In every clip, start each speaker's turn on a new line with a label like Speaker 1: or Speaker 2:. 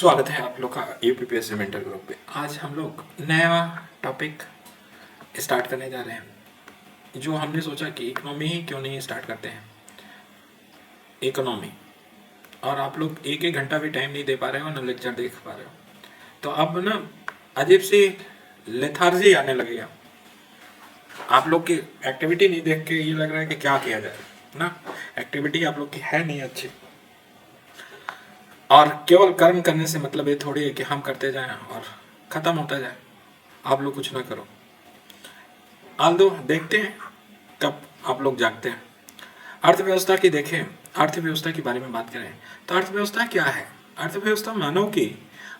Speaker 1: स्वागत है आप लोग का यूपीपीएससी मेंटर ग्रुप पे। आज हम लोग नया टॉपिक स्टार्ट करने जा रहे हैं, जो हमने सोचा कि इकोनॉमी ही क्यों नहीं स्टार्ट करते हैं। इकोनॉमी, और आप लोग एक एक घंटा भी टाइम नहीं दे पा रहे हो ना लेक्चर देख पा रहे हो, तो अब ना अजीब सी लेथार्जी आने लगेगा। आप लोग की एक्टिविटी नहीं देख के ये लग रहा है कि क्या किया जाए ना। एक्टिविटी आप लोग की है नहीं अच्छी, और केवल कर्म करने से मतलब ये थोड़ी है कि हम करते जाएं और ख़त्म होता जाए, आप लोग कुछ ना करो। आल्दो देखते हैं कब आप लोग जागते हैं। अर्थव्यवस्था की देखें, अर्थव्यवस्था के बारे में बात करें तो अर्थव्यवस्था क्या है? अर्थव्यवस्था मानव की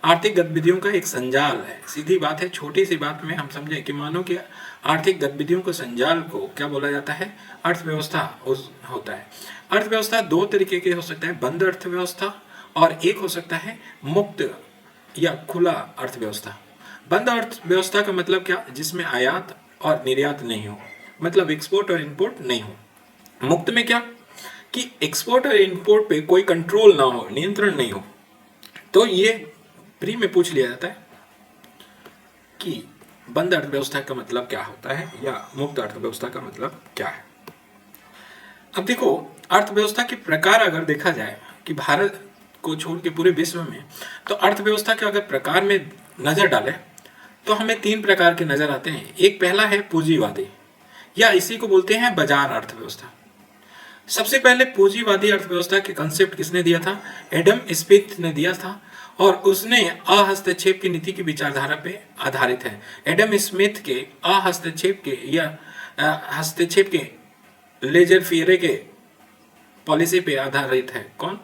Speaker 1: आर्थिक गतिविधियों का एक संजाल है। सीधी बात है, छोटी सी बात में हम समझें कि मानव की आर्थिक गतिविधियों के संजाल को क्या बोला जाता है? अर्थव्यवस्था होता है। अर्थव्यवस्था दो तरीके के हो सकता है, बंद अर्थव्यवस्था और एक हो सकता है मुक्त या खुला अर्थव्यवस्था। बंद अर्थव्यवस्था का मतलब क्या? जिसमें आयात और निर्यात नहीं हो, मतलब एक्सपोर्ट और इंपोर्ट नहीं हो। मुक्त में क्या कि एक्सपोर्ट और इंपोर्ट पे कोई कंट्रोल ना हो, नियंत्रण नहीं हो। तो ये प्री में पूछ लिया जाता है कि बंद अर्थव्यवस्था का मतलब क्या होता है या मुक्त अर्थव्यवस्था का मतलब क्या है। अब देखो, अर्थव्यवस्था के प्रकार अगर देखा जाए कि भारत को छोड़ के पूरे विश्व में, तो अर्थव्यवस्था के अगर प्रकार में नजर डालें तो हमें तीन प्रकार के नजर आते हैं। एक पहला है पूंजीवादी, या इसी को बोलते हैं बाजार अर्थव्यवस्था। सबसे पहले पूंजीवादी अर्थव्यवस्था के कंसेप्ट किसने दिया था? एडम स्मिथ ने दिया था, और उसने अहस्तक्षेप की नीति की विचारधारा पे आधारित है। एडम स्मिथ के अहस्तक्षेप के या हस्तक्षेप के लेजर फेरे के पॉलिसी पे आधारित है। कौन?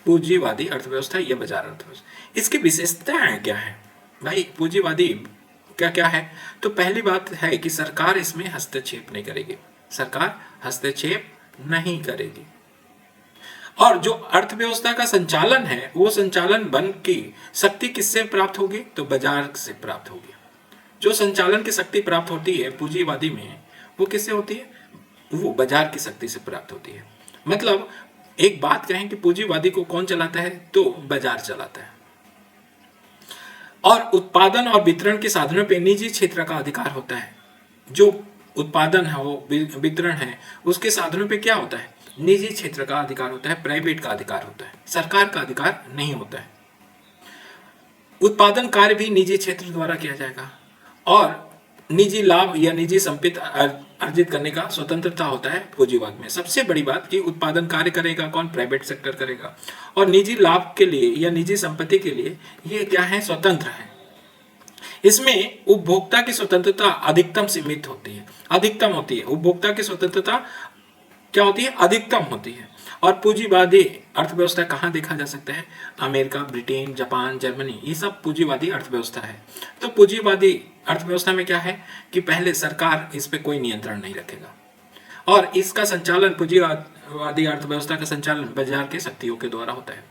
Speaker 1: पूंजीवादी अर्थव्यवस्था या बाजार अर्थव्यवस्था। इसकी विशेषताएं क्या है भाई? पूंजीवादी क्या क्या है? तो पहली बात है कि सरकार इसमें हस्तक्षेप नहीं करेगी, सरकार हस्तक्षेप नहीं करेगी। और जो अर्थव्यवस्था का संचालन है, वो संचालन बन की शक्ति किससे प्राप्त होगी? तो बाजार से प्राप्त होगी। जो संचालन की शक्ति प्राप्त होती है पूंजीवादी में, वो किससे होती है? वो बाजार की शक्ति से प्राप्त होती है। मतलब एक बात कहें कि पूंजीवादी को कौन चलाता है? तो बाजार चलाता है। और उत्पादन और वितरण के साधनों पर निजी क्षेत्र का अधिकार होता है। जो उत्पादन है, वो वितरण है, उसके साधनों पे क्या होता है? निजी क्षेत्र का अधिकार होता है, प्राइवेट का अधिकार होता है, सरकार का अधिकार नहीं होता है। उत्पादन कार्य भी निजी क्षेत्र द्वारा किया जाएगा, और निजी लाभ या निजी संपत्ति अर्जित करने का स्वतंत्रता होता है पूंजीवाद में। सबसे बड़ी बात कि उत्पादन कार्य करेगा कौन? प्राइवेट सेक्टर करेगा, और निजी लाभ के लिए या निजी संपत्ति के लिए ये क्या है? स्वतंत्र है। इसमें उपभोक्ता की स्वतंत्रता अधिकतम सीमित होती है, अधिकतम होती है। उपभोक्ता की स्वतंत्रता क्या होती है? अधिकतम होती है। और पूंजीवादी अर्थव्यवस्था कहाँ देखा जा सकता है? अमेरिका, ब्रिटेन, जापान, जर्मनी, ये सब पूंजीवादी अर्थव्यवस्था है। तो पूंजीवादी अर्थव्यवस्था में क्या है कि पहले सरकार इस पे कोई नियंत्रण नहीं रखेगा, और इसका संचालन, पूंजीवादी अर्थव्यवस्था का संचालन बाजार के शक्तियों के द्वारा होता है।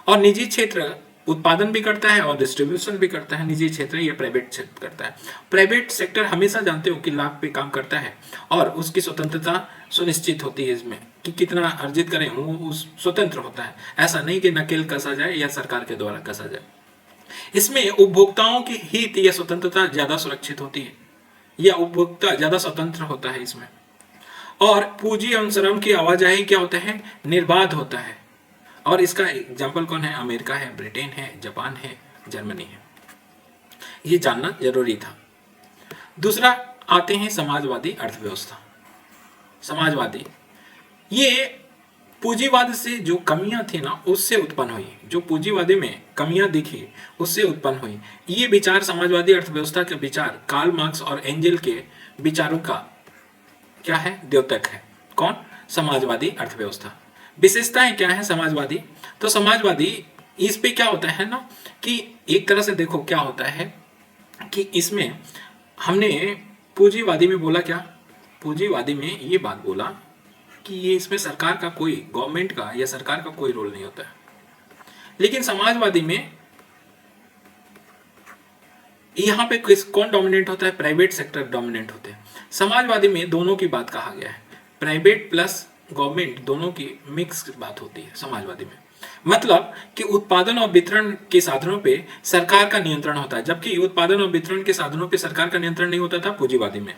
Speaker 1: और निजी क्षेत्र उत्पादन भी करता है और डिस्ट्रीब्यूशन भी करता है। निजी क्षेत्र या प्राइवेट क्षेत्र करता है। प्राइवेट सेक्टर हमेशा जानते हो कि लाभ पे काम करता है, और उसकी स्वतंत्रता सुनिश्चित होती है इसमें कि कितना अर्जित करें, वो स्वतंत्र होता है। ऐसा नहीं कि नकेल कसा जाए या सरकार के द्वारा कसा जाए। इसमें उपभोक्ताओं की हित या स्वतंत्रता ज्यादा सुरक्षित होती है, या उपभोक्ता ज्यादा स्वतंत्र होता है इसमें। और पूंजी एवं श्रम की आवाजाही क्या होता है? निर्बाध होता है। और इसका एग्जाम्पल कौन है? अमेरिका है, ब्रिटेन है, जापान है, जर्मनी है। ये जानना जरूरी था। दूसरा आते हैं समाजवादी अर्थव्यवस्था। समाजवादी, ये पूंजीवाद से जो कमियां थी ना, उससे उत्पन्न हुई। जो पूंजीवादी में कमियां दिखी, उससे उत्पन्न हुई। ये विचार, समाजवादी अर्थव्यवस्था के विचार, कार्ल मार्क्स और एंजेल के विचारों का क्या है? द्योतक है। कौन? समाजवादी अर्थव्यवस्था। विशेषताएं क्या है समाजवादी? तो समाजवादी इस पे क्या होता है ना कि एक तरह से देखो क्या होता है कि इसमें हमने पूंजीवादी में बोला क्या? पूंजीवादी में ये बात बोला कि ये इसमें सरकार का कोई, गवर्नमेंट का या सरकार का कोई रोल नहीं होता है। लेकिन समाजवादी में यहाँ पे कौन डोमिनेट होता है? प्राइवेट सेक्टर डोमिनेट होते हैं। समाजवादी में दोनों की बात कहा गया है, प्राइवेट प्लस गवर्नमेंट, दोनों की मिक्स बात होती है समाजवादी में। मतलब कि उत्पादन और वितरण के साधनों पे सरकार का नियंत्रण होता है, जबकि उत्पादन और वितरण के साधनों पे सरकार का नियंत्रण नहीं होता था पूंजीवादी में।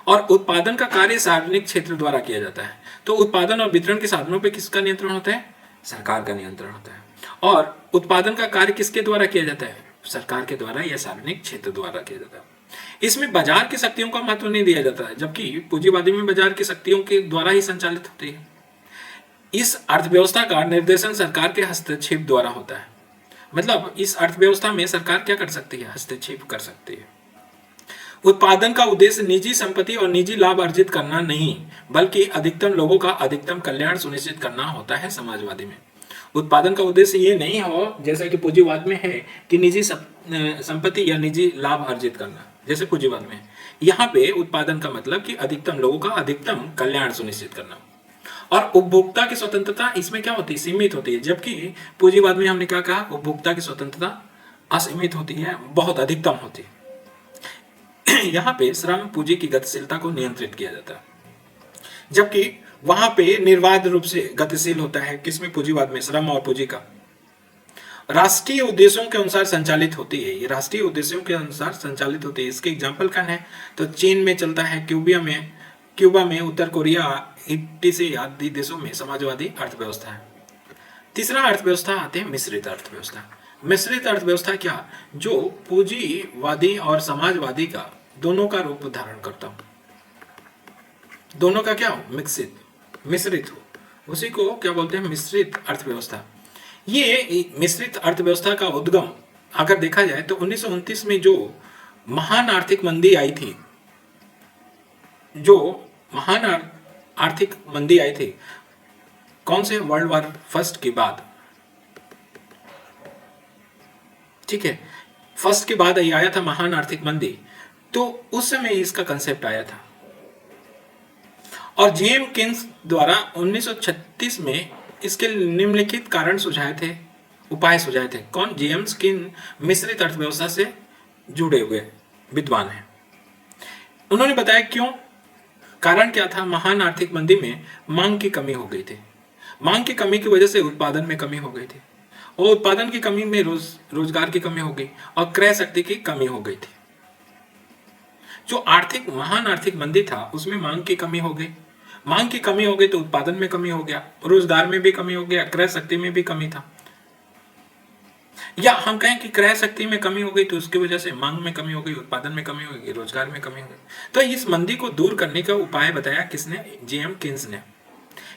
Speaker 1: और उत्पादन का कार्य सार्वजनिक क्षेत्र द्वारा किया जाता है। तो उत्पादन और वितरण के साधनों पे किसका नियंत्रण होता है? सरकार का नियंत्रण होता है। और उत्पादन का कार्य किसके द्वारा किया जाता है? सरकार के द्वारा या सार्वजनिक क्षेत्र द्वारा किया जाता है। इसमें बाजार की शक्तियों का महत्व नहीं दिया जाता है, जबकि पूंजीवादी में बाजार की शक्तियों के द्वारा ही संचालित होती है। इस अर्थव्यवस्था का निर्देशन सरकार के हस्तक्षेप द्वारा होता है। मतलब इस अर्थव्यवस्था में सरकार क्या कर सकती है? हस्तक्षेप कर सकती है। उत्पादन का उद्देश्य निजी संपत्ति और निजी लाभ अर्जित करना नहीं, बल्कि अधिकतम लोगों का अधिकतम कल्याण सुनिश्चित करना होता है समाजवादी में। उत्पादन का उद्देश्य ये नहीं हो जैसे कि पूंजीवाद में है कि निजी संपत्ति या निजी लाभ अर्जित करना, जैसे पूंजीवाद में। यहाँ पे उत्पादन का मतलब कि अधिकतम लोगों का अधिकतम कल्याण सुनिश्चित करना। और उपभोक्ता की स्वतंत्रता इसमें क्या होती है? सीमित होती है, जबकि पूंजीवाद में हमने क्या कहा? उपभोक्ता की स्वतंत्रता असीमित होती है, बहुत अधिकतम होती है। यहाँ पे श्रम पूंजी की गतिशीलता को नियंत्रित किया जाता है, जबकि वहां पे निर्बाध रूप से गतिशील होता है। किसमें? पूंजीवाद में श्रम और पूंजी का राष्ट्रीय उद्देश्यों के अनुसार संचालित होती है। ये राष्ट्रीय उद्देश्यों के अनुसार संचालित होती है। इसके एग्जाम्पल क्या है? तो चीन में चलता है, क्यूबा में, उत्तर कोरिया इटली आदि देशों में समाजवादी अर्थव्यवस्था है। तीसरा अर्थव्यवस्था आते हैं मिश्रित अर्थव्यवस्था। मिश्रित अर्थव्यवस्था क्या? जो पूंजीवादी और समाजवादी का दोनों का रूप धारण करता हो, दोनों का क्या हो? मिश्रित हो, उसी को क्या बोलते हैं? मिश्रित अर्थव्यवस्था। ये मिश्रित अर्थव्यवस्था का उद्गम अगर देखा जाए तो 1929 में जो महान आर्थिक मंदी आई थी, कौन से? वर्ल्ड वॉर फर्स्ट के बाद, ठीक है, फर्स्ट के बाद ये आया था महान आर्थिक मंदी। तो उस समय इसका कंसेप्ट आया था और जेम किन्स द्वारा 1936 में इसके निम्नलिखित कारण उपाय सुझाए थे। कौन? जेम्स किन मिश्रित अर्थव्यवस्था से जुड़े हुए विद्वान हैं। उन्होंने बताया क्यों, कारण क्या था? महान आर्थिक मंदी में मांग की कमी हो गई थी। मांग की कमी की वजह से उत्पादन में कमी हो गई थी, और उत्पादन की कमी में रोजगार की कमी हो गई और क्रय शक्ति की कमी हो गई थी। जो महान आर्थिक मंदी था उसमें मांग की कमी हो गई। मांग की कमी हो गई तो उत्पादन में कमी हो गया, रोजगार में भी कमी हो गया, क्रय शक्ति में भी कमी था। या हम कहें कि क्रय शक्ति में कमी हो गई तो उसकी वजह से मांग में कमी हो गई, उत्पादन में कमी हो गई, रोजगार में कमी हो गई। तो इस मंदी को दूर करने का उपाय बताया किसने? जेएम किन्स ने,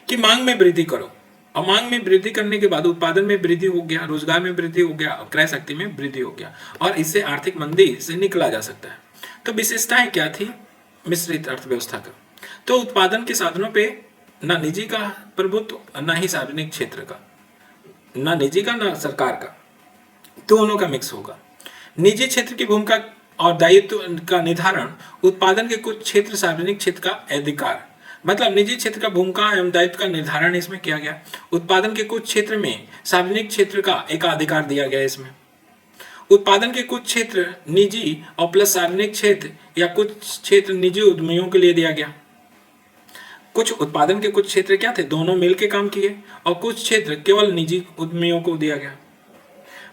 Speaker 1: कि मांग में वृद्धि करो। और मांग में वृद्धि करने के बाद उत्पादन में वृद्धि हो गया, रोजगार में वृद्धि हो गया, क्रय शक्ति में वृद्धि हो गया, और इससे आर्थिक मंदी से निकला जा सकता है। तो विशेषताएं क्या थी मिश्रित अर्थव्यवस्था का? तो उत्पादन के साधनों पे ना निजी का प्रभुत्व, ना ही सार्वजनिक क्षेत्र का, ना निजी का ना सरकार का, दोनों का मिक्स होगा। निजी क्षेत्र की भूमिका और दायित्व का निर्धारण, उत्पादन के कुछ क्षेत्र, सार्वजनिक क्षेत्र का अधिकार। मतलब निजी क्षेत्र का भूमिका एवं दायित्व का निर्धारण इसमें किया गया। उत्पादन के कुछ क्षेत्र में सार्वजनिक क्षेत्र का एकाधिकार दिया गया। इसमें उत्पादन के कुछ क्षेत्र निजी और प्लस सार्वजनिक क्षेत्र या कुछ क्षेत्र निजी उद्यमियों के लिए दिया गया। कुछ उत्पादन के कुछ क्षेत्र क्या थे? दोनों मिलकर काम किए, और कुछ क्षेत्र केवल निजी उद्यमियों को दिया गया।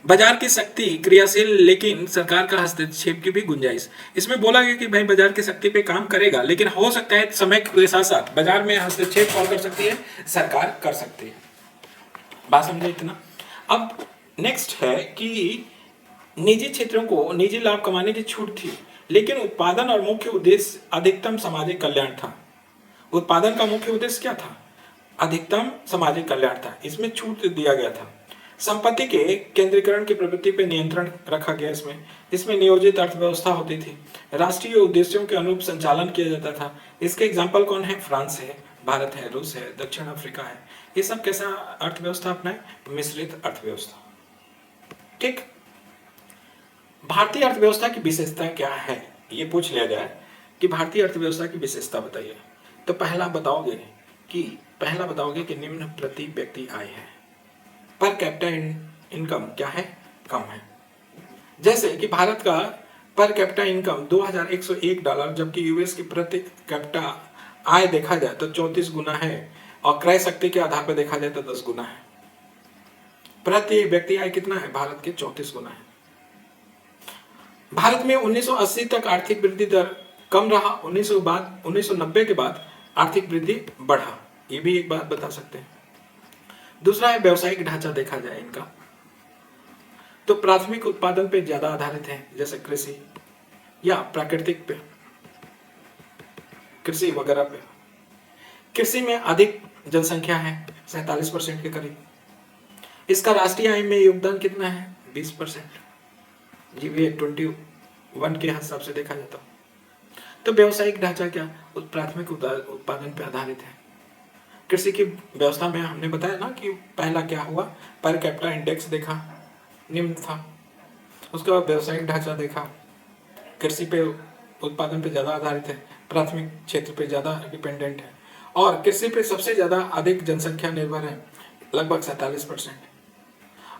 Speaker 1: बाजार की शक्ति क्रियाशील, लेकिन सरकार का हस्तक्षेप की भी गुंजाइश। इसमें बोला गया कि भाई बाजार की शक्ति पे काम करेगा, लेकिन हो सकता है समय के साथ साथ बाजार में हस्तक्षेप कौन कर सकती है? सरकार कर सकती है। बात समझे इतना? अब नेक्स्ट है कि निजी क्षेत्रों को निजी लाभ कमाने की छूट थी, लेकिन उत्पादन और मुख्य उद्देश्य अधिकतम सामाजिक कल्याण था। उत्पादन का मुख्य उद्देश्य क्या था? अधिकतम सामाजिक कल्याण था। इसमें छूट दिया गया था। संपत्ति के केंद्रीकरण की प्रवृत्ति पर नियंत्रण रखा गया। इसमें नियोजित अर्थव्यवस्था होती थी। राष्ट्रीय उद्देश्यों के अनुरूप संचालन किया जाता था। इसके एग्जाम्पल कौन है? फ्रांस है, भारत है, रूस है, दक्षिण अफ्रीका है। ये सब कैसा अर्थव्यवस्था अपनाए? मिश्रित अर्थव्यवस्था। ठीक। भारतीय अर्थव्यवस्था की विशेषता क्या है, ये पूछ लिया जाए कि भारतीय अर्थव्यवस्था की विशेषता बताइए, तो पहला बताओगे कि निम्न प्रति व्यक्ति आय है। पर कैपिटा इनकम क्या है? कम है। जैसे कि भारत का पर कैपिटा इनकम $2101, जबकि यूएस की प्रति कैपिटा आय देखा जाए तो 34 गुना है, और क्रय शक्ति के आधार पर देखा जाए तो 10 गुना है। प्रति व्यक्ति आय कितना है? भारत के 34 गुना है। भारत में 1980 तक आर्थिक वृद्धि दर कम रहा, 1990 के बाद आर्थिक वृद्धि बढ़ा, ये भी एक बात बता सकते हैं। दूसरा है व्यावसायिक ढांचा देखा जाए इनका, तो प्राथमिक उत्पादन पे ज्यादा आधारित है, जैसे कृषि या प्राकृतिक पे, कृषि वगैरह पे। कृषि में अधिक जनसंख्या है, 47% के करीब। इसका राष्ट्रीय आय में योगदान कितना है? 20%, जीबीए 21 के हिसाब से देखा जाता। तो व्यावसायिक ढांचा क्या? प्राथमिक उत्पादन पे आधारित है। कृषि की व्यवस्था में हमने बताया ना कि पहला क्या हुआ, पर कैपिटा इंडेक्स देखा, निम्न था। उसके बाद व्यावसायिक ढांचा देखा, कृषि पे उत्पादन पे ज्यादा आधारित है, प्राथमिक क्षेत्र पे ज्यादा डिपेंडेंट है, और कृषि पे सबसे ज्यादा अधिक जनसंख्या निर्भर है, लगभग 47%।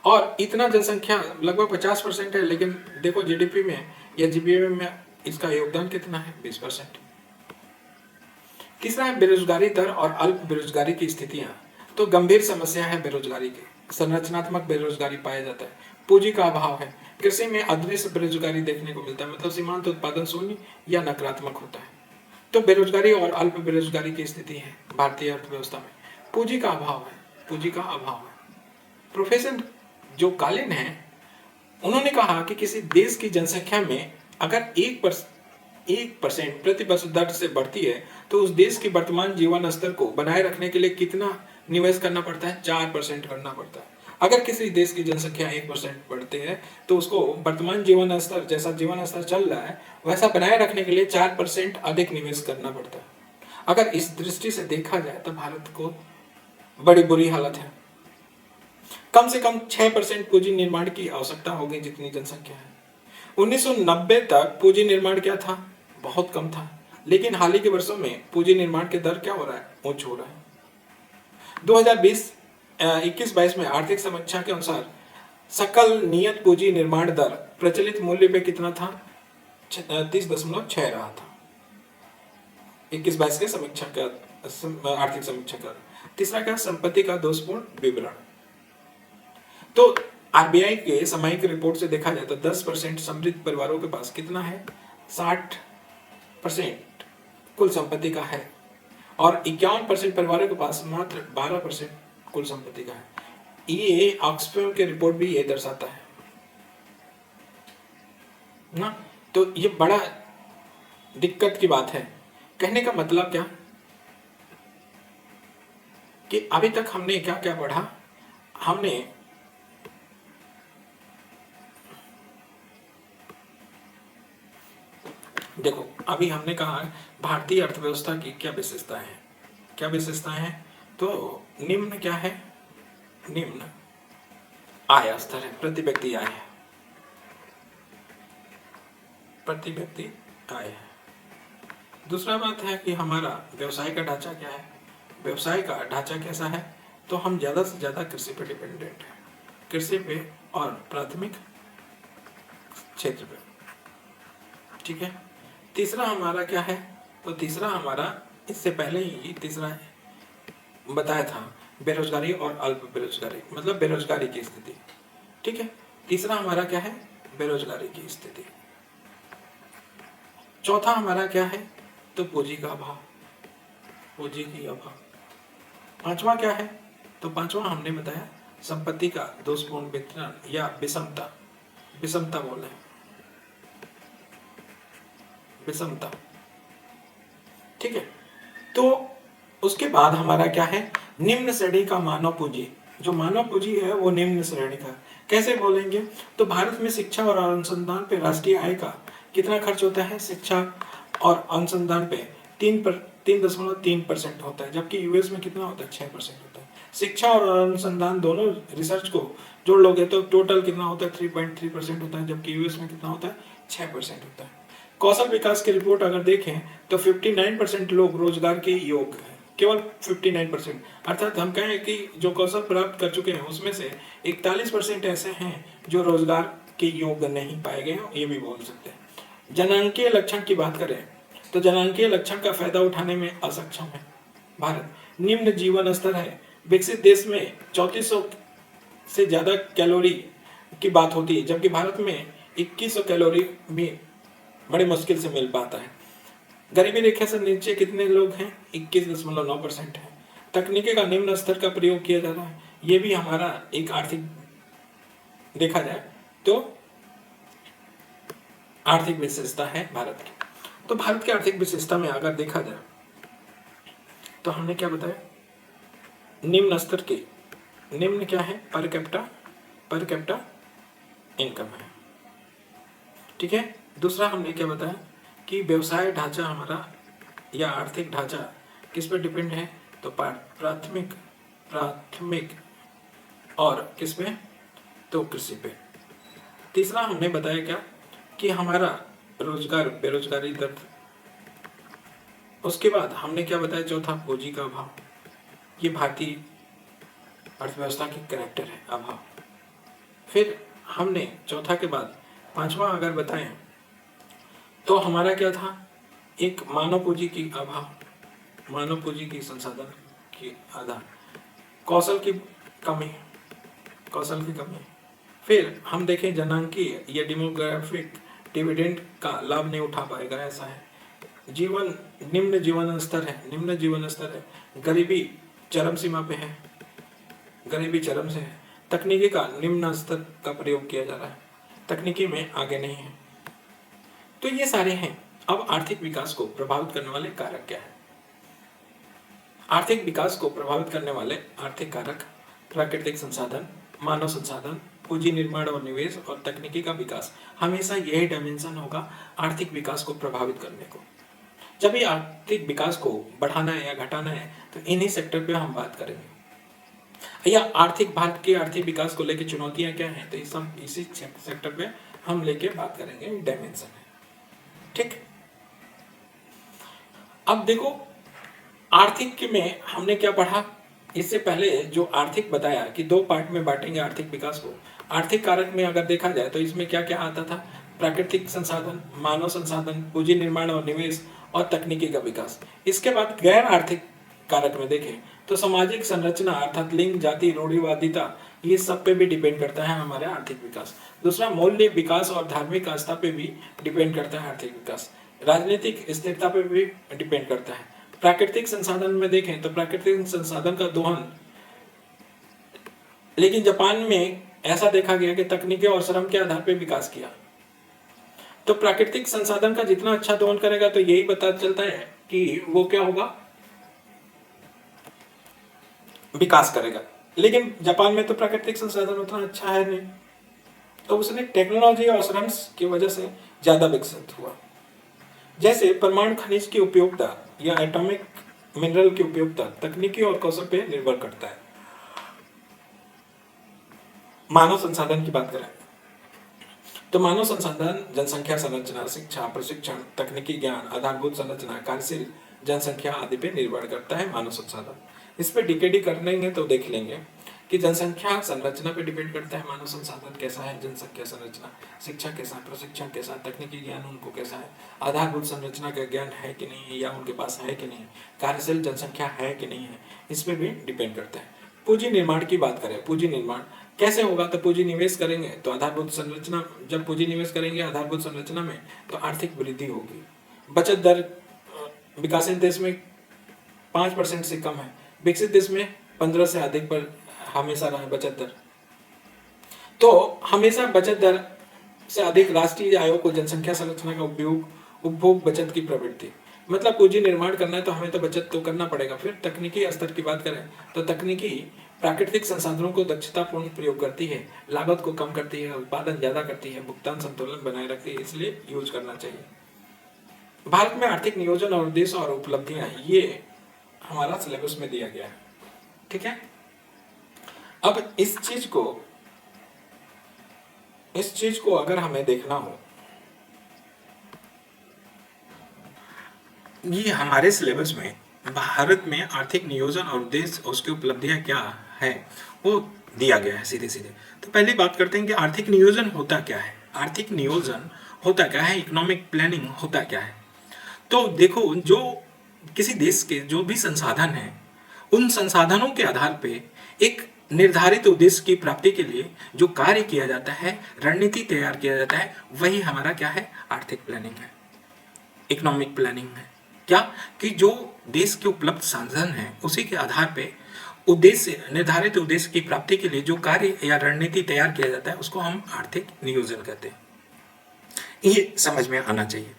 Speaker 1: और इतना जनसंख्या लगभग 50% है, लेकिन देखो जीडीपी में या जीबीए में इसका योगदान कितना है? 20%। तीसरा है बेरोजगारी दर और अल्प बेरोजगारी की स्थितियां। तो गंभीर समस्या है बेरोजगारी की, संरचनात्मक बेरोजगारी पाया जाता है, पूंजी का अभाव है। कृषि में अदृश्य बेरोजगारी देखने को मिलता है, मतलब सीमांत उत्पादन शून्य या नकारात्मक होता है। तो बेरोजगारी और अल्प बेरोजगारी की स्थिति है भारतीय अर्थव्यवस्था में। पूंजी का अभाव है, पूंजी का अभाव है। प्रोफेसर जो कालिन है, उन्होंने कहा कि किसी देश की जनसंख्या में अगर 1% प्रति वर्ष दर से बढ़ती है, तो उस देश के वर्तमान जीवन स्तर को बनाए रखने के लिए कितना निवेश करना पड़ता है? 4% करना पड़ता है। अगर किसी देश की जनसंख्या 1% बढ़ती है, तो उसको वर्तमान जीवन स्तर, जैसा जीवन स्तर चल रहा है वैसा बनाए रखने के लिए 4% अधिक निवेश करना पड़ता है। अगर इस दृष्टि से देखा जाए तो भारत को बड़ी बुरी हालत है। कम से कम 6% पूंजी निर्माण की आवश्यकता होगी जितनी जनसंख्या है। 1990 तक पूंजी निर्माण क्या था? बहुत कम था, लेकिन हाल ही के वर्षों में पूंजी निर्माण के दर क्या हो रहा है? उच्च हो रहा है। 2021-22 में आर्थिक समीक्षा के अनुसार सकल नियत पूंजी निर्माण दर प्रचलित मूल्य पे कितना था? 30.6 रहा था 21-22 के समीक्षा का, आर्थिक समीक्षा का। तीसरा क्या? संपत्ति का दोषपूर्ण विवरण। तो आरबीआई के सामयिक रिपोर्ट से देखा जाए तो 10% समृद्ध परिवारों के पास कितना है? 60% कुल संपत्ति का है, और 51% परिवारों के पास मात्र 12% कुल संपत्ति का है। ये ऑक्सफैम के रिपोर्ट भी ये दर्शाता है ना। तो ये बड़ा दिक्कत की बात है। कहने का मतलब क्या कि अभी तक हमने क्या क्या पढ़ा? हमने देखो, अभी हमने कहा भारतीय अर्थव्यवस्था की क्या विशेषताएं हैं, क्या विशेषताएं हैं? तो निम्न क्या है? निम्न आय स्तर है, प्रति व्यक्ति आय है, प्रति व्यक्ति आय है। दूसरा बात है कि हमारा व्यवसाय का ढांचा क्या है? व्यवसाय का ढांचा कैसा है? तो हम ज्यादा से ज्यादा कृषि पे डिपेंडेंट है, कृषि पे और प्राथमिक क्षेत्र पे, ठीक है। तीसरा हमारा क्या है? तो तीसरा हमारा, इससे पहले ही तीसरा बताया था, बेरोजगारी और अल्प बेरोजगारी, मतलब बेरोजगारी की स्थिति, ठीक है। तीसरा हमारा क्या है? बेरोजगारी की स्थिति। चौथा हमारा क्या है? तो पूंजी का अभाव, पूंजी की अभाव। पांचवा क्या है? तो पांचवा हमने बताया संपत्ति का दोषपूर्ण वितरण या विषमता, विषमता बोले, विषमता, ठीक है। तो उसके बाद हमारा क्या है? निम्न श्रेणी का मानव पूंजी। जो मानव पूंजी है वो निम्न श्रेणी का। कैसे बोलेंगे? तो भारत में शिक्षा और अनुसंधान पे राष्ट्रीय आय का कितना खर्च होता है? शिक्षा और अनुसंधान पे 3.3% होता है, जबकि यूएस में कितना होता है? 6% होता है। शिक्षा और अनुसंधान दोनों रिसर्च को जोड़ लोगे तो टोटल कितना होता है? 3.3% होता है, जबकि यूएस में कितना होता है? 6% होता है। कौशल विकास की रिपोर्ट अगर देखें तो 59% लोग रोजगार के योग्य हैं, केवल 59%। अर्थात हम कहें कि जो कौशल प्राप्त कर चुके हैं उसमें से 41% ऐसे हैं जो रोजगार के योग्य नहीं पाए गए हैं, ये भी बोल सकते हैं। जनांकीय लक्षण की बात करें तो जनांकीय लक्षण का फायदा उठाने में असक्षम है भारत। निम्न जीवन स्तर है, विकसित देश में 3400 से ज़्यादा कैलोरी की बात होती है, जबकि भारत में 2100 कैलोरी भी बड़ी मुश्किल से मिल पाता है। गरीबी रेखा से नीचे कितने लोग हैं? 21.9% है। तकनीकी का निम्न स्तर का प्रयोग किया जा रहा है, ये भी हमारा एक आर्थिक, देखा जाए तो आर्थिक विशेषता है भारत की। तो भारत की आर्थिक विशेषता में अगर देखा जाए तो हमने क्या बताया, निम्न स्तर के, निम्न क्या है, पर कैपिटा इनकम है, ठीक है। दूसरा हमने क्या बताया कि व्यवसाय ढांचा हमारा या आर्थिक ढांचा किस पर डिपेंड है, तो प्राथमिक और किस पे, तो कृषि पे। तीसरा हमने बताया क्या कि हमारा रोजगार, बेरोजगारी दर। उसके बाद हमने क्या बताया, चौथा पूंजी का अभाव, ये भारतीय अर्थव्यवस्था की कैरेक्टर है, अभाव। फिर हमने चौथा के बाद पांचवा अगर बताएं तो हमारा क्या था, एक मानव पूंजी की अभाव, मानव पूंजी की संसाधन की आधार, कौशल की कमी। फिर हम देखें जनांकीय या डेमोग्राफिक डिविडेंड का लाभ नहीं उठा पाएगा, ऐसा है। निम्न जीवन स्तर है, गरीबी चरम सीमा पे है, गरीबी चरम से है। तकनीकी का निम्न स्तर का प्रयोग किया जा रहा है, तकनीकी में आगे नहीं है। तो ये सारे हैं। अब आर्थिक विकास को प्रभावित करने वाले कारक क्या है? आर्थिक विकास को प्रभावित करने वाले आर्थिक कारक प्राकृतिक संसाधन, मानव संसाधन, पूंजी निर्माण और निवेश और तकनीकी का विकास। हमेशा यही डायमेंशन होगा आर्थिक विकास को प्रभावित करने को। जब भी आर्थिक विकास को बढ़ाना है या घटाना है तो इन्हीं सेक्टर पे हम बात करेंगे। या भारत के आर्थिक विकास को लेकर चुनौतियां क्या हैं, तो इसी सेक्टर पे हम लेके बात करेंगे, डायमेंशन है, ठीक। अब देखो आर्थिक में हमने क्या पढ़ा, इससे पहले जो आर्थिक बताया कि दो पार्ट में बांटेंगे आर्थिक विकास को। आर्थिक कारक में अगर देखा जाए तो इसमें क्या क्या आता था, प्राकृतिक संसाधन, मानव संसाधन, पूंजी निर्माण और निवेश और तकनीकी का विकास। इसके बाद गैर आर्थिक कारक में देखें तो सामाजिक संरचना अर्थात लिंग, जाति, रूढ़िवादिता, ये सब पे भी डिपेंड करता है हमारे आर्थिक विकास। दूसरा मूल्य विकास और धार्मिक आस्था पे भी डिपेंड करता है आर्थिक विकास। राजनीतिक स्थिरता पे भी डिपेंड करता है। प्राकृतिक संसाधन में देखें तो प्राकृतिक संसाधन का दोहन, लेकिन जापान में ऐसा देखा गया कि तकनीकी और श्रम के आधार पर विकास किया। तो प्राकृतिक संसाधन का जितना अच्छा दोहन करेगा तो यही पता चलता है कि वो क्या होगा, विकास करेगा। लेकिन जापान में तो प्राकृतिक संसाधन उतना अच्छा है नहीं, तो उसने टेक्नोलॉजी और श्रम की वजह से ज्यादा विकसित हुआ। जैसे परमाणु खनिज की उपयोगिता या एटॉमिक मिनरल की उपयोगिता तकनीकी और कौशल पर निर्भर करता है। मानव संसाधन की बात करें तो मानव संसाधन जनसंख्या संरचना, शिक्षा, प्रशिक्षण, तकनीकी ज्ञान, आधारभूत संरचना, कार्यशील जनसंख्या आदि पे निर्भर करता है मानव संसाधन। इस पे डीकेडी कर लेंगे तो देख लेंगे कि जनसंख्या संरचना पे डिपेंड करता है मानव संसाधन कैसा है, जनसंख्या संरचना, शिक्षा कैसा, प्रशिक्षण कैसा, तकनीकी ज्ञान उनको कैसा है, आधारभूत संरचना का ज्ञान है कि नहीं है या उनके पास है कि नहीं, कार्यशील जनसंख्या है कि नहीं है, इस पे भी डिपेंड करता है। पूंजी निर्माण की बात करें, पूंजी निर्माण कैसे होगा, तो पूंजी निवेश करेंगे तो आधारभूत संरचना, जब पूंजी निवेश करेंगे आधारभूत संरचना में तो आर्थिक वृद्धि होगी। बचत दर विकासशील देश में 5% से कम है, विकसित देश में 15 से अधिक पर हमेशा रहा बचत दर। तो हमेशा बचत दर से अधिक राष्ट्रीय आयोग को जनसंख्या संरचना का उपभोग बचत की प्रवृत्ति, मतलब पूंजी निर्माण करना है तो हमें तो बचत तो करना पड़ेगा। फिर तकनीकी स्तर की बात करें तो तकनीकी प्राकृतिक संसाधनों को दक्षतापूर्ण प्रयोग करती है, लागत को कम करती है, उत्पादन ज्यादा करती है, भुगतान संतुलन बनाए रखती है, इसलिए यूज करना चाहिए। भारत में आर्थिक नियोजन और उद्देश्य और उपलब्धियां, ये हमारा सिलेबस में दिया गया है, ठीक है। अब इस चीज को अगर हमें देखना हो, ये हमारे सिलेबस में भारत में आर्थिक नियोजन और उद्देश्य, उसकी उपलब्धियां क्या है वो दिया गया है सीधे सीधे। तो पहले बात करते हैं कि आर्थिक नियोजन होता क्या है। आर्थिक नियोजन होता क्या है, इकोनॉमिक प्लानिंग होता क्या है। तो देखो, जो किसी देश के जो भी संसाधन हैं, उन संसाधनों के आधार पे एक निर्धारित उद्देश्य की प्राप्ति के लिए जो कार्य किया जाता है, रणनीति तैयार किया जाता है, वही हमारा क्या है, आर्थिक प्लानिंग है, इकोनॉमिक प्लानिंग है। क्या कि जो देश के उपलब्ध साधन हैं उसी के आधार पे उद्देश्य, निर्धारित उद्देश्य की प्राप्ति के लिए जो कार्य या रणनीति तैयार किया जाता है उसको हम आर्थिक नियोजन कहते हैं। ये समझ में आना चाहिए।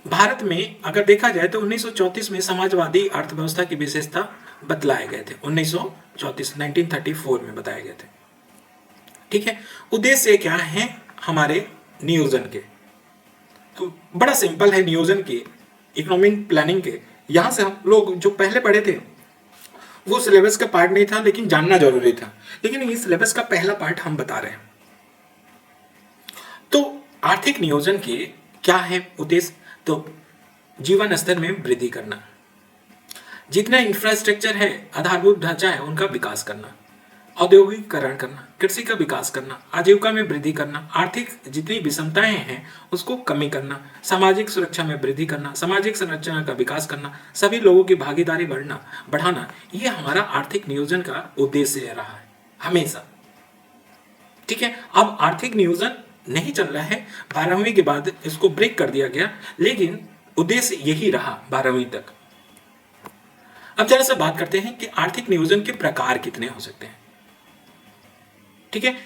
Speaker 1: भारत में अगर देखा जाए तो 1934 में समाजवादी अर्थव्यवस्था की विशेषता बतलाए गए थे। 1934 में बताए गए थे। ठीक है, उद्देश्य क्या है हमारे नियोजन के, तो बड़ा सिंपल है नियोजन के, इकोनॉमिक प्लानिंग के। यहां से हम लोग जो पहले पढ़े थे वो सिलेबस का पार्ट नहीं था, लेकिन जानना जरूरी था। लेकिन ये सिलेबस का पहला पार्ट हम बता रहे हैं। तो आर्थिक नियोजन के क्या है उद्देश्य, तो जीवन स्तर में वृद्धि करना, जितना इंफ्रास्ट्रक्चर है, आधारभूत ढांचा है, उनका विकास करना, औद्योगिकरण करना, कृषि का विकास करना, आजीविका में वृद्धि करना, आर्थिक जितनी विषमताएं हैं उसको कमी करना, सामाजिक सुरक्षा में वृद्धि करना, सामाजिक संरचना का विकास करना, सभी लोगों की भागीदारी बढ़ाना, ये हमारा आर्थिक नियोजन का उद्देश्य रहा है हमेशा। ठीक है, अब आर्थिक नियोजन नहीं चल रहा है, 12वीं के बाद इसको ब्रेक कर दिया गया, लेकिन उद्देश्य यही रहा 12वीं तक। अब जरा सा बात करते हैं कि आर्थिक नियोजन के प्रकार कितने हो सकते हैं। ठीक है,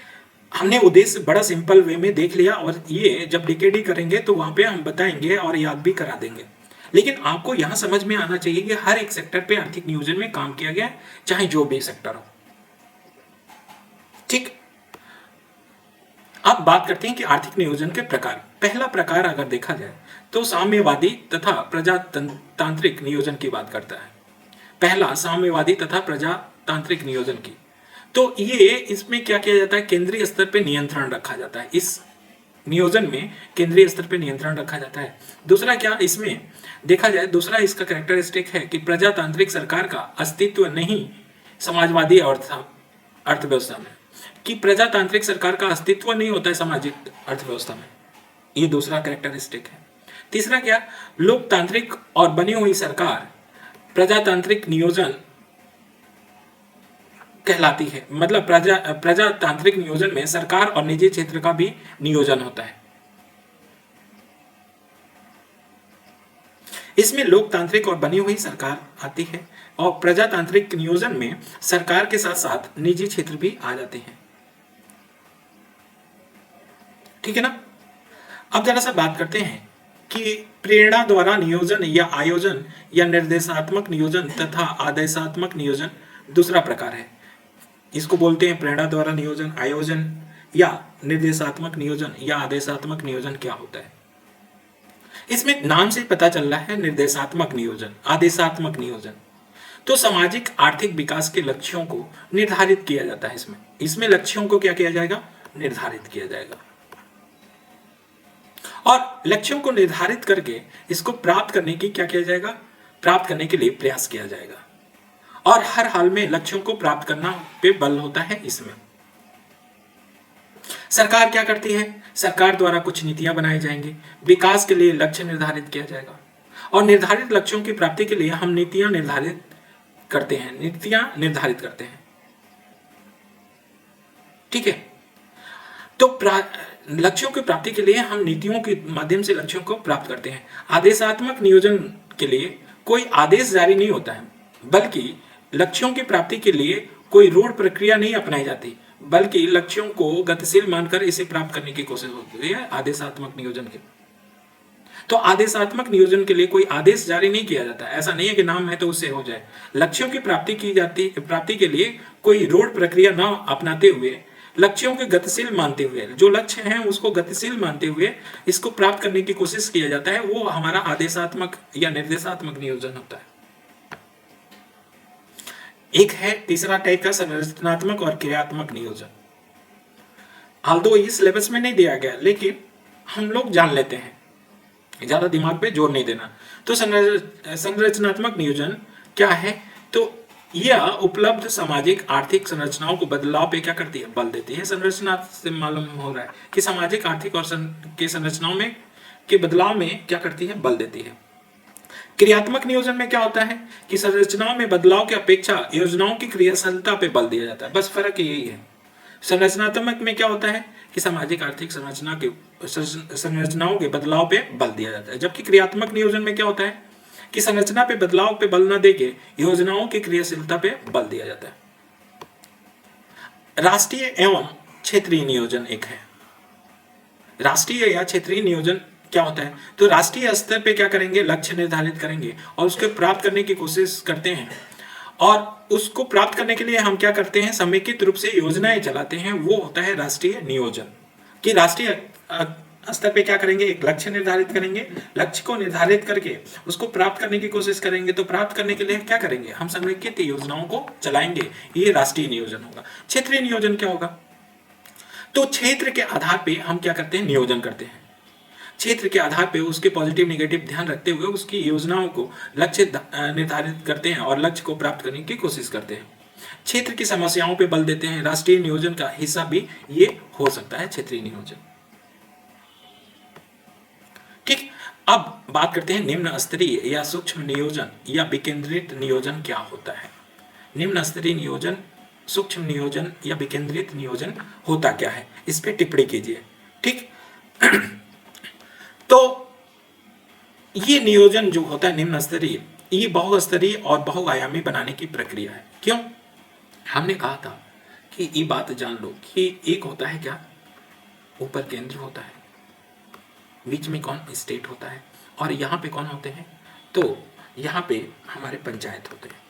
Speaker 1: हमने उद्देश्य बड़ा सिंपल वे में देख लिया, और ये जब डीकेडी करेंगे तो वहां पे हम बताएंगे और याद भी करा देंगे। लेकिन आपको यहां समझ में आना चाहिए कि हर एक सेक्टर पे आर्थिक नियोजन में काम किया गया, चाहे जो भी सेक्टर हो। ठीक, अब बात करते हैं कि आर्थिक नियोजन के प्रकार। पहला प्रकार अगर देखा जाए तो साम्यवादी तथा प्रजातांत्रिक नियोजन की बात करता है। पहला साम्यवादी तथा प्रजातांत्रिक नियोजन की, तो ये इसमें क्या किया जाता है, केंद्रीय स्तर पे नियंत्रण रखा जाता है। इस नियोजन में केंद्रीय स्तर पे नियंत्रण रखा जाता है। दूसरा क्या इसमें देखा जाए, दूसरा इसका कैरेक्टरिस्टिक है कि प्रजातांत्रिक सरकार का अस्तित्व नहीं समाजवादी अर्थव्यवस्था में, कि प्रजातांत्रिक सरकार का अस्तित्व नहीं होता है सामाजिक अर्थव्यवस्था में, ये दूसरा कैरेक्टरिस्टिक है। तीसरा क्या, लोकतांत्रिक और बनी हुई सरकार प्रजातांत्रिक नियोजन कहलाती है। मतलब प्रजातांत्रिक नियोजन में सरकार और निजी क्षेत्र का भी नियोजन होता है। इसमें लोकतांत्रिक और बनी हुई सरकार आती है, और प्रजातांत्रिक नियोजन में सरकार के साथ साथ निजी क्षेत्र भी आ जाते हैं। ठीक है ना। अब जरा सा बात करते हैं कि प्रेरणा द्वारा नियोजन या आयोजन या निर्देशात्मक नियोजन तथा आदेशात्मक नियोजन दूसरा प्रकार है। इसको बोलते हैं प्रेरणा द्वारा नियोजन, आयोजन या निर्देशात्मक नियोजन या आदेशात्मक नियोजन क्या होता है। इसमें नाम से पता चल रहा है निर्देशात्मक नियोजन, आदेशात्मक नियोजन, तो सामाजिक आर्थिक विकास के लक्ष्यों को निर्धारित किया जाता है। इसमें लक्ष्यों को क्या किया जाएगा, निर्धारित किया जाएगा, और लक्ष्यों को निर्धारित करके इसको प्राप्त करने की क्या किया जाएगा, प्राप्त करने के लिए प्रयास किया जाएगा, और हर हाल में लक्ष्यों को प्राप्त करना पे बल होता है। इसमें सरकार क्या करती है, सरकार द्वारा कुछ नीतियां बनाई जाएंगी, विकास के लिए लक्ष्य निर्धारित किया जाएगा, और निर्धारित लक्ष्यों की प्राप्ति के लिए हम नीतियां निर्धारित करते हैं। ठीक है, तो लक्ष्यों की प्राप्ति के लिए हम नीतियों के माध्यम से लक्ष्यों को प्राप्त करते हैं। आदेशात्मक नियोजन के लिए कोई आदेश जारी नहीं होता है, बल्कि लक्ष्यों की प्राप्ति के लिए कोई रूढ़ प्रक्रिया नहीं अपनाई जाती, बल्कि लक्ष्यों को गतिशील मानकर इसे प्राप्त करने की कोशिश होती है आदेशात्मक नियोजन के। तो आदेशात्मक नियोजन के लिए कोई आदेश जारी नहीं किया जाता, ऐसा नहीं है कि नाम है तो उससे हो जाए। लक्ष्यों की प्राप्ति के लिए कोई रूढ़ प्रक्रिया न अपनाते हुए, लक्ष्यों के गतिशील मानते हुए, जो लक्ष्य हैं उसको गतिशील मानते हुए इसको प्राप्त करने की कोशिश किया जाता है, वो हमारा आदेशात्मक या निर्देशात्मक नियोजन होता है। एक है तीसरा टाइप का संरचनात्मक और क्रियात्मक नियोजन। आल्दो ये सिलेबस में नहीं दिया गया, लेकिन हम लोग जान लेते हैं, ज्यादा दिमाग पे जोर नहीं देना। तो संरचनात्मक नियोजन क्या है, तो यह उपलब्ध सामाजिक आर्थिक संरचनाओं को बदलाव पे क्या करती है, बल देती है। संरचना से मालूम हो रहा है कि सामाजिक आर्थिक और के संरचनाओं में के बदलाव में क्या करती है, बल देती है। क्रियात्मक नियोजन में क्या होता है कि संरचनाओं में बदलाव की अपेक्षा योजनाओं की क्रियाशीलता पे बल दिया जाता है, बस फर्क यही है। संरचनात्मक में क्या होता है कि सामाजिक आर्थिक संरचनाओं के बदलाव पे बल दिया जाता है, जबकि क्रियात्मक नियोजन में क्या होता है कि संरचना पे बदलाव पे बल न देके योजनाओं की क्रियाशीलता पे बल दिया जाता है। राष्ट्रीय एवं क्षेत्रीय नियोजन एक है। राष्ट्रीय या क्षेत्रीय नियोजन क्या होता है, तो राष्ट्रीय स्तर पे क्या करेंगे, लक्ष्य निर्धारित करेंगे और उसके प्राप्त करने की कोशिश करते हैं, और उसको प्राप्त करने के लिए हम क्या करते हैं, समेकित रूप से योजनाएं चलाते हैं, वो होता है राष्ट्रीय नियोजन। कि राष्ट्रीय स्तर पे क्या करेंगे, एक लक्ष्य निर्धारित करेंगे, लक्ष्य को निर्धारित करके उसको प्राप्त करने की कोशिश करेंगे, तो प्राप्त करने के लिए क्या करेंगे, हम समेकित योजनाओं को चलाएंगे, ये राष्ट्रीय नियोजन होगा। क्षेत्रीय नियोजन क्या होगा, तो क्षेत्र के आधार पे हम क्या करते हैं, नियोजन करते हैं। क्षेत्र के आधार पे उसके पॉजिटिव नेगेटिव ध्यान रखते हुए उसकी योजनाओं को लक्ष्य निर्धारित करते हैं और लक्ष्य को प्राप्त करने की कोशिश करते हैं। क्षेत्र की समस्याओं पे बल देते हैं। राष्ट्रीय नियोजन का हिस्सा भी ये हो सकता है क्षेत्रीय नियोजन। ठीक, अब बात करते हैं निम्न स्तरीय या सूक्ष्म नियोजन या विकेंद्रित नियोजन क्या होता है। निम्न स्तरीय नियोजन, सूक्ष्म नियोजन या विकेंद्रित नियोजन होता क्या है, इस पे टिप्पणी कीजिए। ठीक तो ये नियोजन जो होता है निम्न स्तरीय, ये बहुस्तरीय और बहुआयामी बनाने की प्रक्रिया है। क्यों, हमने कहा था कि ये बात जान लो कि एक होता है क्या, ऊपर केंद्र होता है, बीच में कौन, स्टेट होता है, और यहाँ पे कौन होते हैं, तो यहाँ पे हमारे पंचायत होते हैं।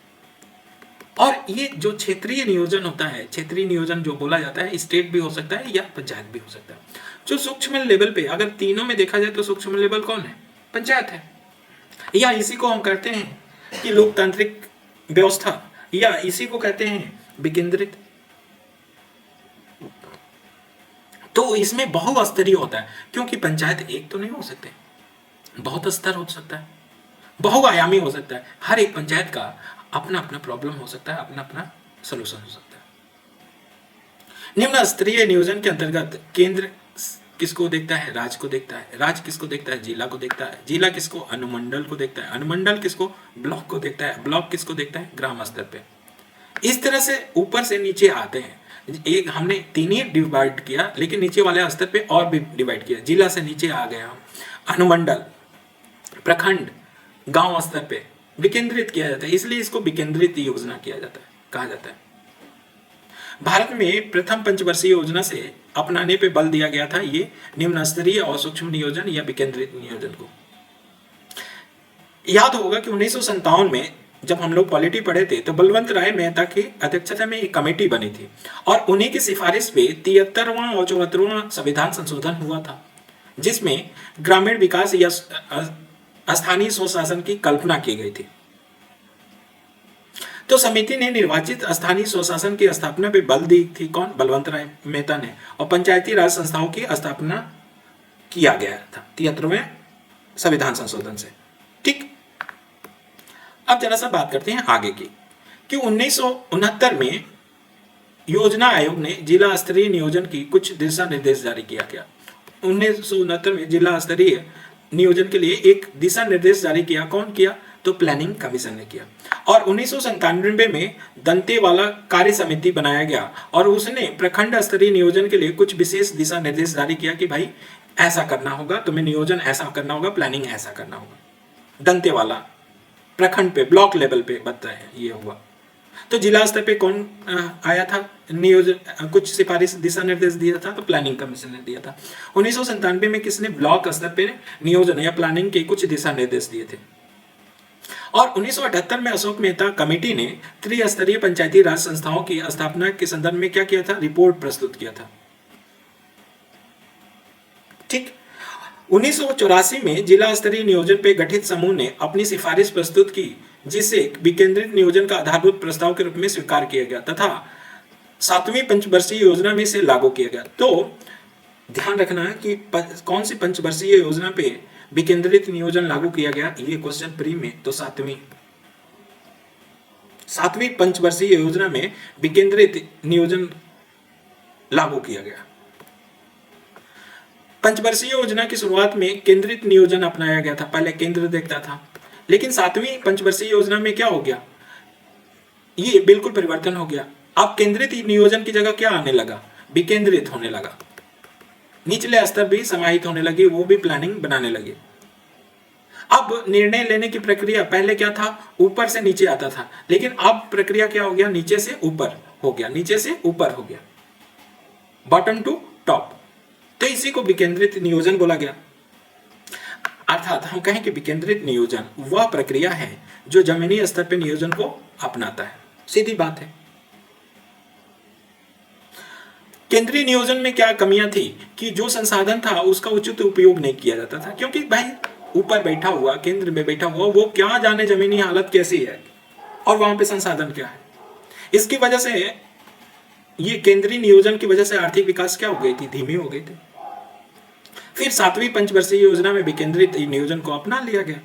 Speaker 1: और ये जो क्षेत्रीय नियोजन होता है, क्षेत्रीय नियोजन जो बोला जाता है, स्टेट भी हो सकता है या पंचायत भी हो सकता है। जो सूक्ष्म लेवल पे, अगर तीनों में देखा जाए तो सूक्ष्म लेवल कौन है, पंचायत है, या इसी को हम कहते हैं कि लोकतांत्रिक व्यवस्था, या इसी को कहते हैं विकेंद्रित। तो इसमें बहुस्तरीय होता है, क्योंकि पंचायत एक तो नहीं हो सकते, बहुत स्तर हो सकता है, बहुआयामी हो सकता है। हर एक पंचायत का अपना अपना प्रॉब्लम हो सकता है, अपना अपना सलूशन हो सकता है। निम्न स्तरीय नियोजन के अंतर्गत केंद्र किसको देखता है, राज्य को देखता है, राज्य किसको देखता है, जिला को देखता है, जिला किसको, अनुमंडल को देखता है, अनुमंडल किसको, ब्लॉक को देखता है, ब्लॉक किसको देखता है, ग्राम स्तर पे। इस तरह से ऊपर से नीचे आते हैं। एक हमने तीन ही डिवाइड किया, लेकिन नीचे वाले स्तर पे और भी डिवाइड किया। जिला से नीचे आ गया हम, अनुमंडल, प्रखंड, गांव स्तर पे विकेंद्रित किया जाता है, इसलिए इसको विकेंद्रित योजना किया जाता है, कहा जाता है। भारत में प्रथम पंचवर्षीय योजना से अपनाने पे बल दिया गया था ये निम्न स्तरीय और सूक्ष्म नियोजन या विकेंद्रित नियोजन को। याद होगा कि 1957 में जब हम लोग पॉलिटी पढ़े थे तो बलवंत राय मेहता की अध्यक्षता में एक कमेटी बनी थी, और उन्हीं की सिफारिश पे 73वां और 74वां संविधान संशोधन हुआ था, जिसमें ग्रामीण विकास या स्थानीय स्वशासन की कल्पना की गई थी। तो समिति ने निर्वाचित स्थानीय स्वशासन की स्थापना पे बल दी थी, कौन, बलवंत राय मेहता ने, और पंचायती राज संस्थाओं की स्थापना किया गया था 73वें संविधान संशोधन से। ठीक, अब जरा सा बात करते हैं आगे की कि 1969 में योजना आयोग ने जिला स्तरीय नियोजन की कुछ दिशा निर्देश जारी किया गया। 1969 में जिला स्तरीय नियोजन के लिए एक दिशा निर्देश जारी किया, कौन किया, तो प्लानिंग कमीशन ने किया। और 1997 में दंतेवाला कार्य समिति बनाया गया और उसने प्रखंड स्तरीय नियोजन के लिए कुछ विशेष दिशा निर्देश जारी किया कि भाई ऐसा करना होगा, तुम्हें नियोजन ऐसा करना होगा, प्लानिंग ऐसा करना होगा। दंतेवाला प्रखंड पे, ब्लॉक लेवल पे बताया ये हुआ। तो जिला स्तर पे कौन आया था नियोजन, कुछ सिफारिश दिशा निर्देश दिया था, तो प्लानिंग कमीशन ने दिया था। 1997 में किसने, ब्लॉक स्तर पे नियोजन या प्लानिंग के कुछ दिशा निर्देश दिए थे। और 1978 में अशोक मेहता कमेटी ने त्रिस्तरीय पंचायती राज संस्थाओं की स्थापना के संदर्भ में क्या किया था, रिपोर्ट प्रस्तुत किया था। ठीक, 1984 में जिला स्तरीय नियोजन पे गठित समूह ने अपनी सिफारिश प्रस्तुत की, जिसे विकेंद्रित नियोजन का आधारभूत प्रस्ताव के रूप में स्वीकार किया गया तथा 7वीं पंचवर्षीय योजना में से लागू किया गया। तो ध्यान रखना है कि कौन सी पंचवर्षीय योजना पे विकेंद्रित नियोजन लागू किया गया, ये क्वेश्चन प्री में, तो 7वीं पंचवर्षीय योजना में विकेंद्रित नियोजन लागू किया गया। पंचवर्षीय योजना की शुरुआत में केंद्रित नियोजन अपनाया गया था। पहले केंद्र देखता था, लेकिन 7वीं पंचवर्षीय योजना में क्या हो गया, ये बिल्कुल परिवर्तन हो गया। अब केंद्रित नियोजन की जगह क्या आने लगा, विकेंद्रित होने लगा। निचले स्तर भी समाहित होने लगे, वो भी प्लानिंग बनाने लगे। अब निर्णय लेने की प्रक्रिया पहले क्या था, ऊपर से नीचे आता था, लेकिन अब प्रक्रिया क्या हो गया, नीचे से ऊपर हो गया, नीचे से ऊपर हो गया, बॉटम टू टॉप। तो इसी को विकेंद्रित नियोजन बोला गया। अर्थात हम कहें कि विकेंद्रित नियोजन वह प्रक्रिया है जो जमीनी स्तर पर नियोजन को अपनाता है। सीधी बात है। केंद्रीय नियोजन में क्या कमियां थी कि जो संसाधन था उसका उचित उपयोग नहीं किया जाता था, क्योंकि भाई ऊपर बैठा हुआ, केंद्र में बैठा हुआ, वो क्या जाने जमीनी हालत कैसी है और वहां पे संसाधन क्या है। इसकी वजह से, ये केंद्रीय नियोजन की वजह से आर्थिक विकास क्या हो गई थी, धीमी हो गई थी। फिर 7वीं पंचवर्षीय योजना में विकेंद्रित नियोजन को अपना लिया गया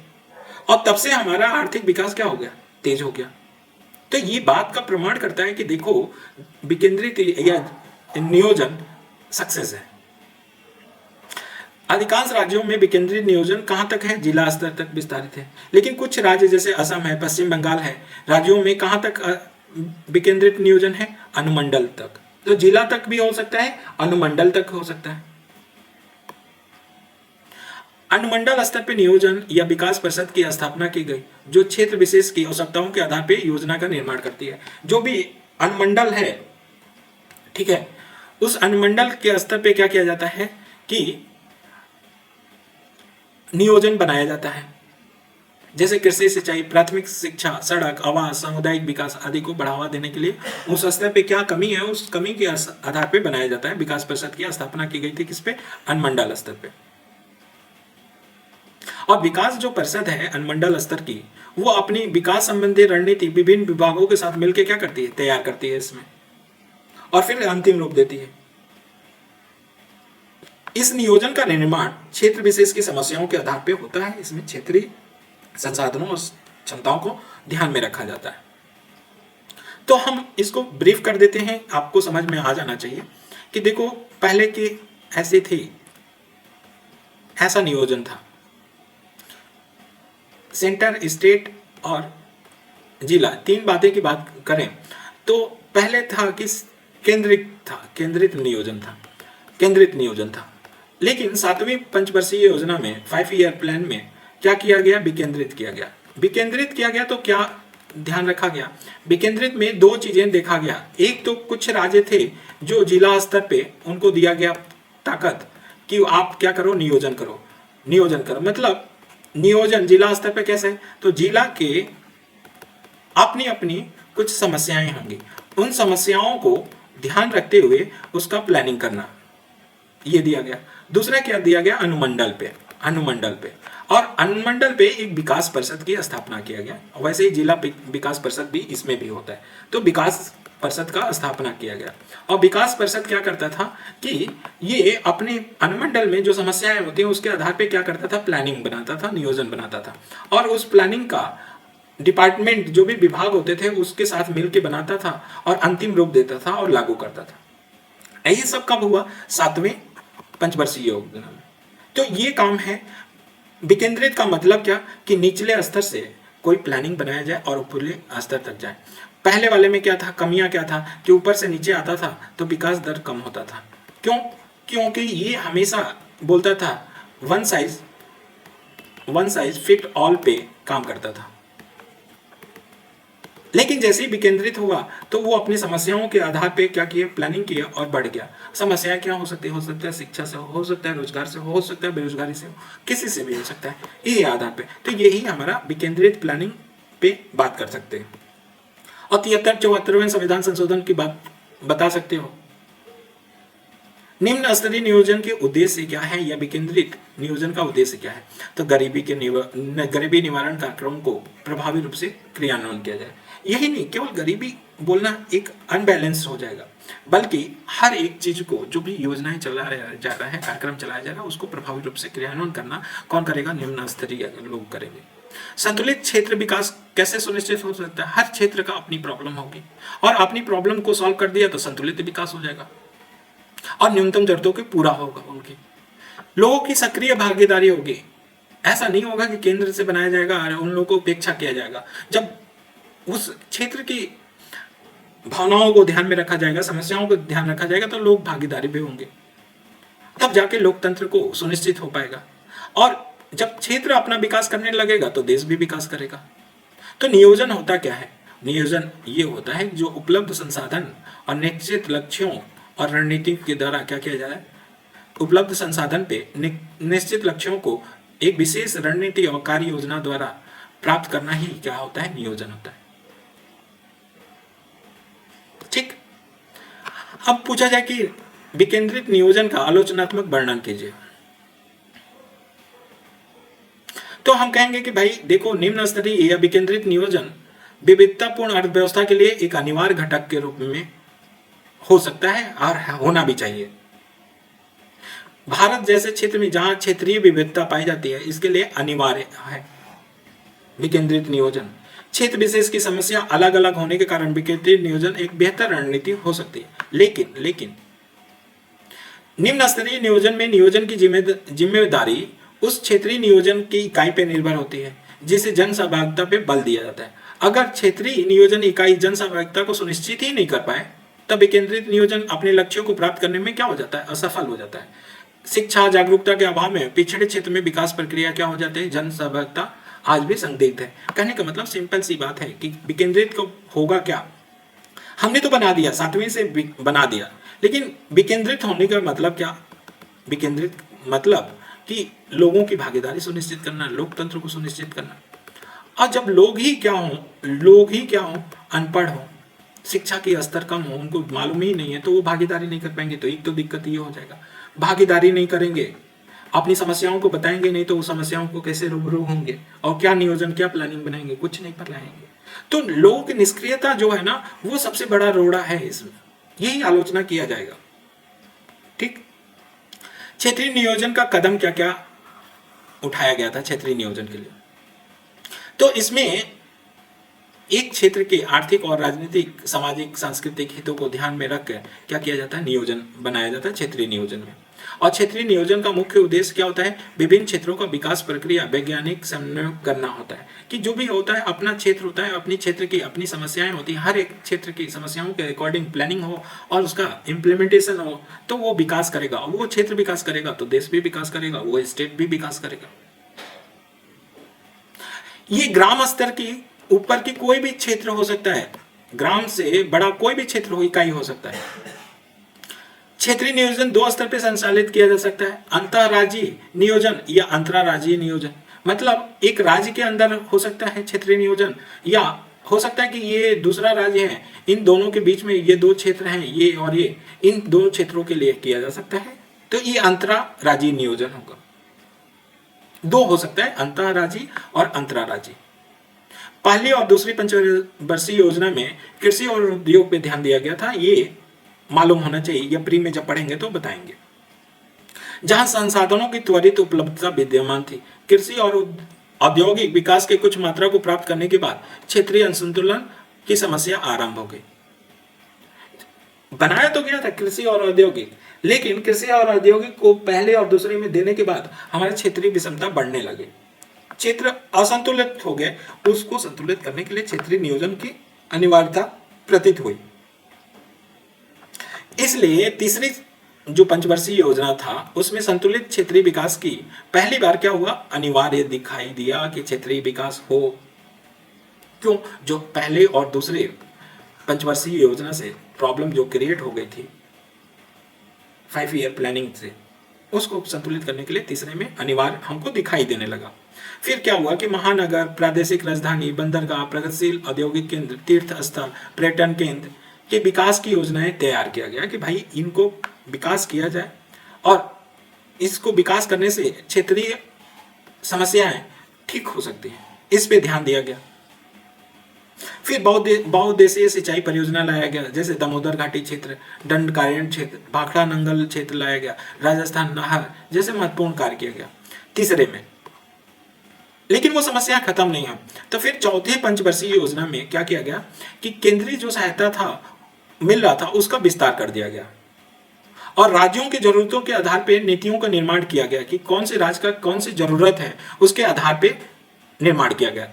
Speaker 1: और तब से हमारा आर्थिक विकास क्या हो गया, तेज हो गया। तो ये बात का प्रमाण करता है कि देखो, विकेंद्रित या नियोजन सक्सेस है। अधिकांश राज्यों में विकेंद्रित नियोजन कहां तक है, जिला स्तर तक विस्तारित है। लेकिन कुछ राज्य जैसे असम है, पश्चिम बंगाल है, राज्यों में कहां तक विकेंद्रित नियोजन है, अनुमंडल तक। तो जिला तक भी हो सकता है, अनुमंडल तक हो सकता है। अनुमंडल स्तर पर नियोजन या विकास परिषद की स्थापना की गई, जो क्षेत्र विशेष की आवश्यकताओं के आधार पर योजना का निर्माण करती है। जो भी अनुमंडल है, ठीक है, उस अनुमंडल के स्तर पे क्या किया जाता है कि नियोजन बनाया जाता है। जैसे कृषि, सिंचाई, प्राथमिक शिक्षा, सड़क, आवास, सामुदायिक विकास आदि को बढ़ावा देने के लिए उस स्तर पे क्या कमी है, उस कमी के आधार पे बनाया जाता है। विकास परिषद की स्थापना की गई थी किस पे, अनुमंडल स्तर पे। और विकास जो परिषद है अनुमंडल स्तर की, वो अपनी विकास संबंधी रणनीति विभिन्न विभागों के साथ मिलकर क्या करती है, तैयार करती है इसमें, और फिर अंतिम रूप देती है। इस नियोजन का निर्माण क्षेत्र विशेष की समस्याओं के आधार पर होता है। इसमें क्षेत्रीय संसाधनों और क्षमताओं को ध्यान में रखा जाता है। तो हम इसको ब्रीफ कर देते हैं, आपको समझ में आ जाना चाहिए कि देखो, पहले की ऐसी थी, ऐसा नियोजन था। सेंटर, स्टेट और जिला, तीन बातें की बात करें तो पहले था कि केंद्रित नियोजन था। लेकिन 7वीं पंचवर्षीय योजना में 5 ईयर प्लान में क्या किया गया, विकेंद्रित किया गया। तो क्या ध्यान रखा गया, विकेंद्रित में दो चीजें देखा गया। एक तो कुछ राज्य थे जो जिला स्तर पे उनको दिया गया ताकत कि आप क्या करो, नियोजन करो। मतलब नियोजन जिला स्तर पे कैसे, तो जिला के अपनी अपनी कुछ समस्याएं होंगी, उन समस्याओं को ध्यान रखते हुए उसका प्लानिंग करना, ये दिया गया। दूसरा क्या दिया गया, अनुमंडल पे और अनुमंडल पे एक विकास परिषद की स्थापना किया गया। वैसे ही जिला विकास परिषद भी इसमें भी होता है। तो विकास परिषद का स्थापना किया गया और विकास परिषद क्या करता था कि ये अपने अनुमंडल में जो समस्याएं होती हैं उसके आधार पे क्या करता था, प्लानिंग बनाता था, नियोजन बनाता था और उस प्लानिंग का डिपार्टमेंट जो भी विभाग होते थे उसके साथ मिलकर बनाता था और अंतिम रूप देता था और लागू करता था। यही सब कब हुआ, 7वें पंचवर्षीय योजना में। तो ये काम है। विकेंद्रित का मतलब क्या कि निचले स्तर से कोई प्लानिंग बनाया जाए और ऊपरी स्तर तक जाए। पहले वाले में क्या था, कमियां क्या था कि ऊपर से नीचे आता था तो विकास दर कम होता था। क्यों, क्योंकि ये हमेशा बोलता था वन साइज फिट ऑल पे काम करता था। लेकिन जैसे ही विकेंद्रित हुआ तो वो अपनी समस्याओं के आधार पे क्या किया, प्लानिंग किया और बढ़ गया। समस्याएं क्या हो सकती है शिक्षा से, हो सकता है रोजगार से, हो सकता है बेरोजगारी से, किसी से भी हो सकता है, यही आधार पे। तो यही हमारा विकेंद्रित प्लानिंग पे बात कर सकते हैं। और 73-74वें संविधान संशोधन की बात बता सकते हो। निम्न स्तरीय नियोजन के उद्देश्य क्या है या विकेंद्रित नियोजन का उद्देश्य क्या है, तो गरीबी निवारण कार्यक्रम को प्रभावी रूप से क्रियान्वयन किया जाए। यही नहीं, केवल गरीबी बोलना एक अनबैलेंस हो जाएगा, बल्कि हर एक चीज को, जो भी योजनाएं चलाया जा रहा है, कार्यक्रम चलाया जा रहा है, उसको प्रभावी रूप से क्रियान्वयन करना कौन करेगा, निम्न स्तरीय लोग करेंगे। संतुलित क्षेत्र विकास कैसे सुनिश्चित हो सकता है, हर क्षेत्र का अपनी प्रॉब्लम होगी और अपनी प्रॉब्लम को सॉल्व कर दिया तो संतुलित विकास हो जाएगा और न्यूनतम जरूरतों के पूरा होगा। उनकी लोगों की सक्रिय भागीदारी होगी ऐसा नहीं होगा कि केंद्र से बनाया जाएगा और उन लोगों को उपेक्षा किया जाएगा। जब उस क्षेत्र की भावनाओं को ध्यान में रखा जाएगा, समस्याओं को ध्यान रखा जाएगा, तो लोग भागीदारी भी होंगे, तब जाके लोकतंत्र को सुनिश्चित हो पाएगा। और जब क्षेत्र अपना विकास करने लगेगा तो देश भी विकास करेगा। तो नियोजन होता क्या है? नियोजन ये होता है जो उपलब्ध संसाधन और निश्चित लक्ष्यों और रणनीति के द्वारा क्या किया जाए, उपलब्ध संसाधन पे निश्चित लक्ष्यों को एक विशेष रणनीति और कार्य योजना द्वारा प्राप्त करना ही क्या होता है, नियोजन होता है। ठीक। अब पूछा जाए कि विकेंद्रित नियोजन का आलोचनात्मक वर्णन कीजिए, तो हम कहेंगे कि भाई देखो, निम्न स्तरीय या विकेंद्रित नियोजन विविधतापूर्ण अर्थव्यवस्था के लिए एक अनिवार्य घटक के रूप में हो सकता है और होना भी चाहिए। भारत जैसे क्षेत्र में जहां क्षेत्रीय विविधता पाई जाती है, इसके लिए अनिवार्य है विकेंद्रित नियोजन। क्षेत्र विशेष की समस्या अलग अलग होने के कारण विकेंद्रित नियोजन एक बेहतर रणनीति हो सकती है। लेकिन निम्न स्तरीय नियोजन में नियोजन की जिम्मेदारी उस क्षेत्रीय नियोजन की इकाई पर निर्भर होती है जिसे जन सहभागिता पे बल दिया जाता है। अगर क्षेत्रीय नियोजन इकाई जन सहभागिता को सुनिश्चित ही नहीं कर पाए, तब विकेंद्रित नियोजन अपने लक्ष्यों को प्राप्त करने में क्या हो जाता है, असफल हो जाता है। शिक्षा जागरूकता के अभाव में पिछड़े क्षेत्र में विकास प्रक्रिया क्या हो जाती है, जन सहभागिता आज भी संदिग्ध है। कहने का मतलब सिंपल सी बात है कि विकेंद्रित को होगा क्या, हमने तो बना दिया, 7वीं से बना दिया, लेकिन विकेंद्रित होने का मतलब क्या? विकेंद्रित मतलब कि लोगों की भागीदारी सुनिश्चित करना, लोकतंत्र को सुनिश्चित करना। और जब लोग ही क्या हो, अनपढ़ हो, शिक्षा की स्तर कम हो, उनको मालूम ही नहीं है, तो वो भागीदारी नहीं कर पाएंगे। तो एक तो दिक्कत ये हो जाएगा, भागीदारी नहीं करेंगे, अपनी समस्याओं को बताएंगे नहीं, तो वो समस्याओं को कैसे रूबरू होंगे और क्या नियोजन, क्या प्लानिंग बनाएंगे, कुछ नहीं बनाएंगे। तो लोगों की निष्क्रियता जो है ना, वो सबसे बड़ा रोड़ा है इसमें, यही आलोचना किया जाएगा। ठीक। क्षेत्रीय नियोजन का कदम क्या क्या उठाया गया था क्षेत्रीय नियोजन के लिए? तो इसमें एक क्षेत्र के आर्थिक और राजनीतिक, सामाजिक, सांस्कृतिक हितों को ध्यान में रखकर क्या किया जाता है, नियोजन बनाया जाता है क्षेत्रीय नियोजन में। और क्षेत्रीय नियोजन का मुख्य उद्देश्य क्या होता है, विभिन्न क्षेत्रों का विकास प्रक्रिया वैज्ञानिक समन्वय करना होता है। कि जो भी होता है, अपना क्षेत्र होता है, अपनी क्षेत्र की अपनी समस्याएं होती हैं, हर एक क्षेत्र की समस्याओं के अकॉर्डिंग प्लानिंग हो और उसका इम्प्लीमेंटेशन हो, तो वो विकास करेगा। वो क्षेत्र विकास करेगा तो देश भी विकास करेगा, वो स्टेट भी विकास करेगा। ये ग्राम स्तर की ऊपर की कोई भी क्षेत्र हो सकता है, ग्राम से बड़ा कोई भी क्षेत्र हो, इकाई हो सकता है। क्षेत्रीय नियोजन 2 स्तर पे संचालित किया जा सकता है, अंतरराज्यीय नियोजन या अंतरराज्यीय नियोजन। मतलब एक राज्य के अंदर हो सकता है क्षेत्रीय नियोजन, या हो सकता है कि ये दूसरा राज्य है, इन दोनों के बीच में ये 2 क्षेत्र हैं, ये और ये, इन 2 क्षेत्रों के लिए किया जा सकता है, तो ये अंतरराज्यीय नियोजन होगा। 2 हो सकता है, अंतरराज्यीय और अंतरराज्यीय। पहली और दूसरी पंचवर्षीय योजना में कृषि और उद्योग पे ध्यान दिया गया था, ये मालूम होना चाहिए, या प्री में जब पढ़ेंगे तो बताएंगे। जहां संसाधनों की त्वरित उपलब्धता विद्यमान थी, कृषि और औद्योगिक विकास के कुछ मात्रा को प्राप्त करने के बाद क्षेत्रीय असंतुलन की समस्या आरंभ हो गई। बनाया तो गया था कृषि और औद्योगिक, लेकिन कृषि और औद्योगिक को पहले और दूसरे में देने के बाद हमारे क्षेत्रीय विषमता बढ़ने लगे, क्षेत्र असंतुलित हो गए। उसको संतुलित करने के लिए क्षेत्रीय नियोजन की अनिवार्यता प्रतीत हुई। इसलिए तीसरी जो पंचवर्षीय योजना था, उसमें संतुलित क्षेत्रीय विकास की पहली बार क्या हुआ, अनिवार्य दिखाई दिया कि क्षेत्रीय विकास हो। क्यों? जो पहले और दूसरे पंचवर्षीय योजना से प्रॉब्लम जो क्रिएट हो गई थी 5 ईयर प्लानिंग से, उसको संतुलित करने के लिए तीसरे में अनिवार्य हमको दिखाई देने लगा। फिर क्या हुआ कि महानगर, प्रादेशिक राजधानी, बंदरगाह, प्रगतिशील औद्योगिक केंद्र, तीर्थ स्थल, पर्यटन केंद्र के विकास की योजनाएं तैयार किया गया कि भाई इनको विकास किया जाए, और इसको विकास करने से क्षेत्रीय समस्याएं ठीक हो सकती हैं, इस पे ध्यान दिया गया। फिर बहुउद्देशीय सिंचाई परियोजना लाया गया, जैसे दामोदर घाटी क्षेत्र, दंडकारण्य क्षेत्र, भाखड़ा नंगल क्षेत्र लाया गया, राजस्थान नहर जैसे महत्वपूर्ण कार्य किया गया तीसरे में। लेकिन वो समस्या खत्म नहीं है, तो फिर चौथे पंचवर्षीय योजना में क्या किया गया कि केंद्रीय जो सहायता था मिल रहा था, उसका विस्तार कर दिया गया और राज्यों की जरूरतों के आधार पर नीतियों का निर्माण किया गया कि कौन से राज्य का कौन सी जरूरत है उसके आधार पर निर्माण किया गया।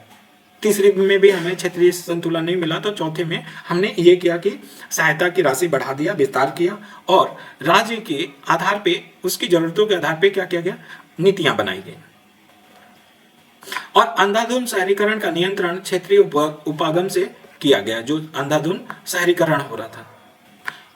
Speaker 1: तीसरी में भी हमें क्षेत्रीय संतुलन नहीं मिला, तो चौथे में हमने ये किया कि सहायता की राशि बढ़ा दिया, विस्तार किया और राज्य के आधार पे उसकी जरूरतों के आधार पे क्या किया गया, नीतियां बनाई गई। और अंधाधुंध शहरीकरण का नियंत्रण क्षेत्रीय उपागम से किया गया, जो अंधाधुंध शहरीकरण हो रहा था।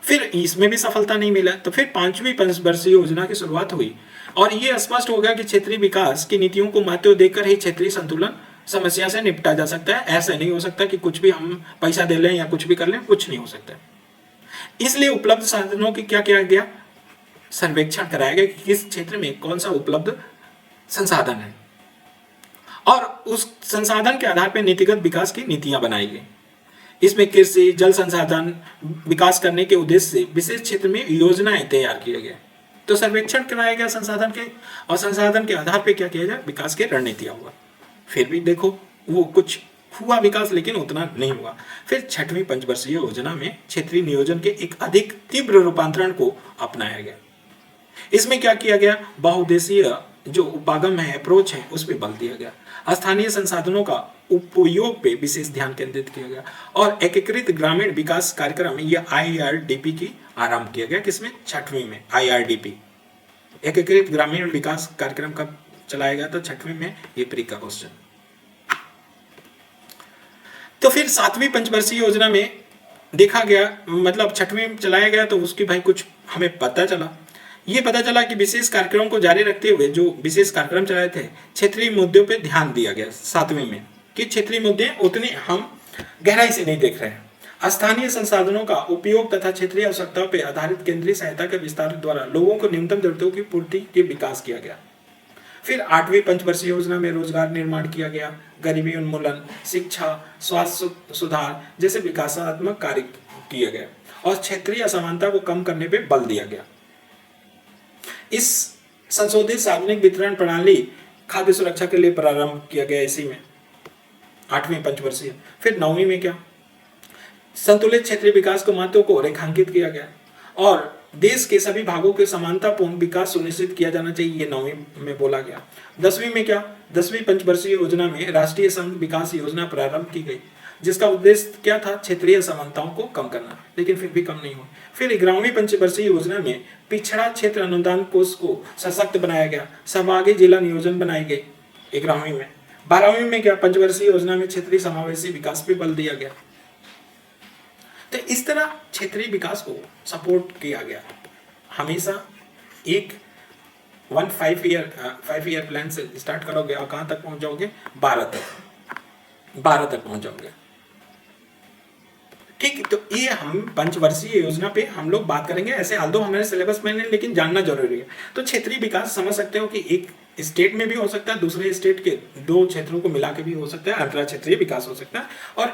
Speaker 1: फिर इसमें भी सफलता नहीं मिला, तो फिर 5वीं पंचवर्षीय योजना की शुरुआत हुई और ये स्पष्ट हो गया कि क्षेत्रीय विकास की नीतियों को महत्व देकर ही क्षेत्रीय संतुलन समस्या से निपटा जा सकता है। ऐसा नहीं हो सकता कि कुछ भी हम पैसा दे लें या कुछ भी कर लें, कुछ नहीं हो सकता। इसलिए उपलब्ध साधनों की क्या किया गया, सर्वेक्षण कराया गया कि किस क्षेत्र में कौन सा उपलब्ध संसाधन है और उस संसाधन के आधार पर नीतिगत विकास की नीतियां बनाई गई। इसमें कृषि, जल संसाधन विकास करने के उद्देश्य से विशेष क्षेत्र में योजनाएं तैयार किए गए। तो सर्वेक्षण कराया गया संसाधन के, और संसाधन के आधार पर क्या किया जाए, विकास की रणनीतियां हुआ। फिर भी देखो वो कुछ हुआ विकास, लेकिन उतना नहीं हुआ। फिर 6वीं पंचवर्षीय योजना में क्षेत्रीय नियोजन के एक अधिक तीव्र रूपांतरण को अपनाया गया। इसमें क्या किया गया, बहुउद्देशीय जो उपागम है, अप्रोच है, उस पर बल दिया गया। स्थानीय संसाधनों का उपयोग पे विशेष ध्यान केंद्रित किया गया और एकीकृत ग्रामीण विकास कार्यक्रम या IRDP की आरंभ किया गया। किसमें, 6वीं में IRDP, एकीकृत ग्रामीण विकास कार्यक्रम कब चलाया गया, तो 6वीं में। ये प्री का क्वेश्चन। तो फिर 7वीं पंचवर्षीय योजना में देखा गया, मतलब 6वीं में चलाया गया, तो उसकी भाई कुछ हमें पता चला। ये पता चला कि विशेष कार्यक्रम को जारी रखते हुए जो विशेष कार्यक्रम चलाए थे, क्षेत्रीय मुद्दों पे ध्यान दिया गया 7वीं में, कि क्षेत्रीय मुद्दे उतने हम गहराई से नहीं देख रहे हैं। स्थानीय संसाधनों का उपयोग तथा क्षेत्रीय आवश्यकताओं पर आधारित केंद्रीय सहायता के विस्तार द्वारा लोगों को न्यूनतम जरूरतों की पूर्ति के विकास किया गया। फिर 8वीं पंचवर्षीय योजना में रोजगार निर्माण किया गया, गरीबी उन्मूलन, शिक्षा, स्वास्थ्य सुधार जैसे विकासात्मक कार्य किए गए और क्षेत्रीय असमानता को कम करने पर बल दिया गया। इस संशोधित सार्वजनिक वितरण प्रणाली खाद्य सुरक्षा के लिए प्रारंभ किया गया इसी में 8वीं पंचवर्षीय। फिर 9वीं में क्या, संतुलित क्षेत्रीय विकास को महत्व को रेखांकित किया गया और देश के सभी भागों के समानतापूर्ण विकास सुनिश्चित किया जाना चाहिए, ये 9वीं में बोला गया। 10वीं में क्या, 10वीं पंचवर्षीय योजना में राष्ट्रीय संघ विकास योजना प्रारंभ की गई, जिसका उद्देश्य क्या था, क्षेत्रीय समानताओं को कम करना, लेकिन फिर भी कम नहीं हुआ। फिर 11वीं पंचवर्षीय योजना में पिछड़ा क्षेत्र अनुदान कोष को सशक्त बनाया गया, सहभागी जिला नियोजन बनाई गई 11वीं में। 12वीं में क्या, पंचवर्षीय योजना में क्षेत्रीय समावेशी विकास पे बल दिया गया। तो इस तरह क्षेत्रीय विकास को सपोर्ट किया गया। हमेशा एक 5 ईयर प्लान से स्टार्ट करोगे और कहां तक पहुंच जाओगे, 12 तक पहुंच जाओगे। ठीक, तो ये हम पंचवर्षीय योजना पे हम लोग बात करेंगे। ऐसे आल्दो हमारे सिलेबस में नहीं, लेकिन जानना जरूरी है। तो क्षेत्रीय विकास समझ सकते हो कि एक स्टेट में भी हो सकता है, दूसरे स्टेट के 2 क्षेत्रों को मिला के भी हो सकता है, अंतरराष्ट्रीय क्षेत्रीय विकास हो सकता है। और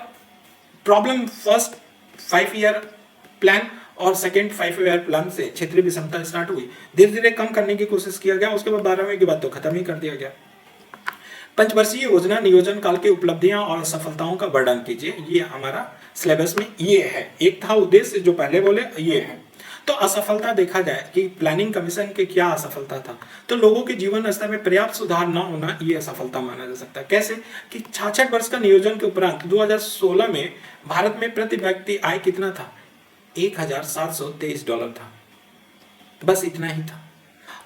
Speaker 1: प्रॉब्लम फर्स्ट 5 ईयर प्लान और सेकेंड 5 ईयर प्लान से क्षेत्रीय विषमता स्टार्ट हुई, धीरे धीरे कम करने की कोशिश किया गया। उसके बाद 12वीं के बाद तो खत्म ही कर दिया गया। पंचवर्षीय योजना नियोजन काल की उपलब्धियां और सफलताओं का वर्णन कीजिए, ये हमारा सिलेबस में ये है। एक था उद्देश्य जो पहले बोले, ये है। तो असफलता देखा जाए कि प्लानिंग कमीशन के क्या असफलता था, तो लोगों के जीवन स्तर में पर्याप्त सुधार न होना ये असफलता माना जा सकता है। कैसे कि 66 वर्ष का नियोजन के उपरांत 2016 में भारत में प्रति व्यक्ति आय कितना था, $1,723 था, बस इतना ही था।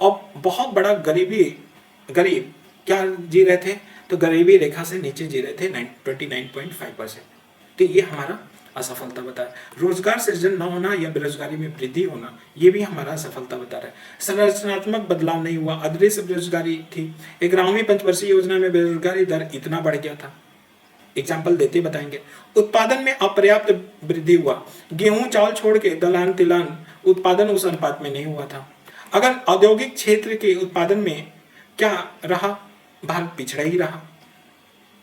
Speaker 1: और बहुत बड़ा गरीब क्या जी रहे थे, तो गरीबी रेखा से नीचे जी रहे थे 29.5%। तो ये हमारा असफलता बता है। रोजगार सृजन न होना या बेरोजगारी में वृद्धि होना, ये भी हमारा असफलता बता रहा है। संरचनात्मक बदलाव नहीं हुआ, अदृश्य बेरोजगारी थी। 11वीं पंचवर्षीय योजना में बेरोजगारी दर इतना बढ़ गया था, एग्जाम्पल देते बताएंगे। उत्पादन में अपर्याप्त वृद्धि हुआ, गेहूं चावल छोड़ के दलहन तिलहन उत्पादन उस अनुपात में नहीं हुआ था। अगर औद्योगिक क्षेत्र के उत्पादन में क्या रहा, भारत पिछड़ा ही रहा।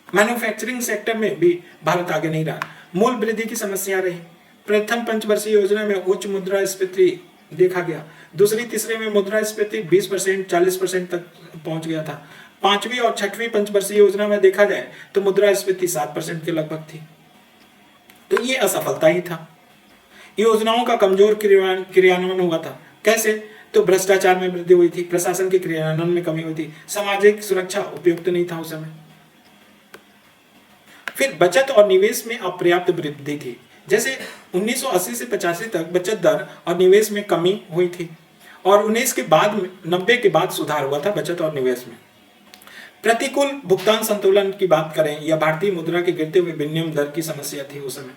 Speaker 1: मैन्युफैक्चरिंग सेक्टर में भी भारत आगे नहीं रहा। मूल वृद्धि की समस्या रही। प्रथम पंचवर्षीय योजना में उच्च मुद्रास्फीति देखा गया, दूसरी तीसरे में मुद्रास्फीति 20% 40% तक पहुंच गया था। 5वीं और 6वीं पंचवर्षीय योजना में देखा जाए तो मुद्रास्फीति 7% के लगभग थी। तो ये असफलता ही था। योजनाओं का कमजोर क्रियान्वयन हुआ था। कैसे? तो भ्रष्टाचार में वृद्धि हुई थी, प्रशासन के क्रियान्वयन में कमी हुई थी, सामाजिक सुरक्षा उपयुक्त नहीं था उस समय। फिर बचत और निवेश में अपर्याप्त वृद्धि थी। जैसे 1980 से 85 तक बचत दर और निवेश में कमी हुई थी और 19 के बाद 90 के बाद सुधार हुआ था बचत और निवेश में। प्रतिकूल भुगतान संतुलन की बात करें या भारतीय मुद्रा के गिरते हुए विनिमय दर की समस्या थी उस समय।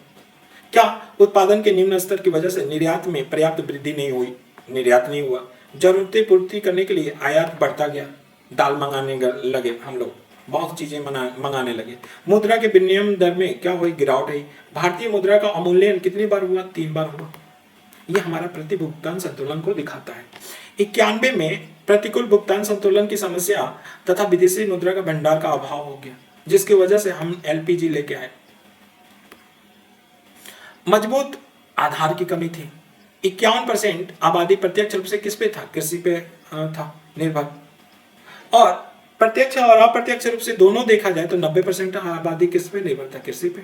Speaker 1: क्या उत्पादन के निम्न स्तर की वजह से निर्यात में पर्याप्त वृद्धि नहीं हुई? निर्यात नहीं हुआ। जरूरतें पूर्ति करने के लिए आयात बढ़ता गया, दाल मंगाने लगे हम लोग, बहुत चीजें मंगाने लगे। मुद्रा के विनिमय दर में क्या हुई? गिरावट आई। भारतीय मुद्रा का अवमूल्यन कितनी बार हुआ? 3 बार हुआ। यह हमारा प्रतिभुगतान संतुलन को दिखाता है। 91 में प्रतिकूल भुगतान संतुलन की समस्या तथा विदेशी मुद्रा का भंडार का अभाव हो गया, जिसकी वजह से हम एलपीजी लेके आए। मजबूत आधार की कमी थी। 51% आबादी प्रत्यक्ष रूप से किस पे था? कृषि पे था निर्भर। और प्रत्यक्ष और अप्रत्यक्ष रूप से दोनों देखा जाए तो 90% आबादी किस पे निर्भर था? कृषि पे।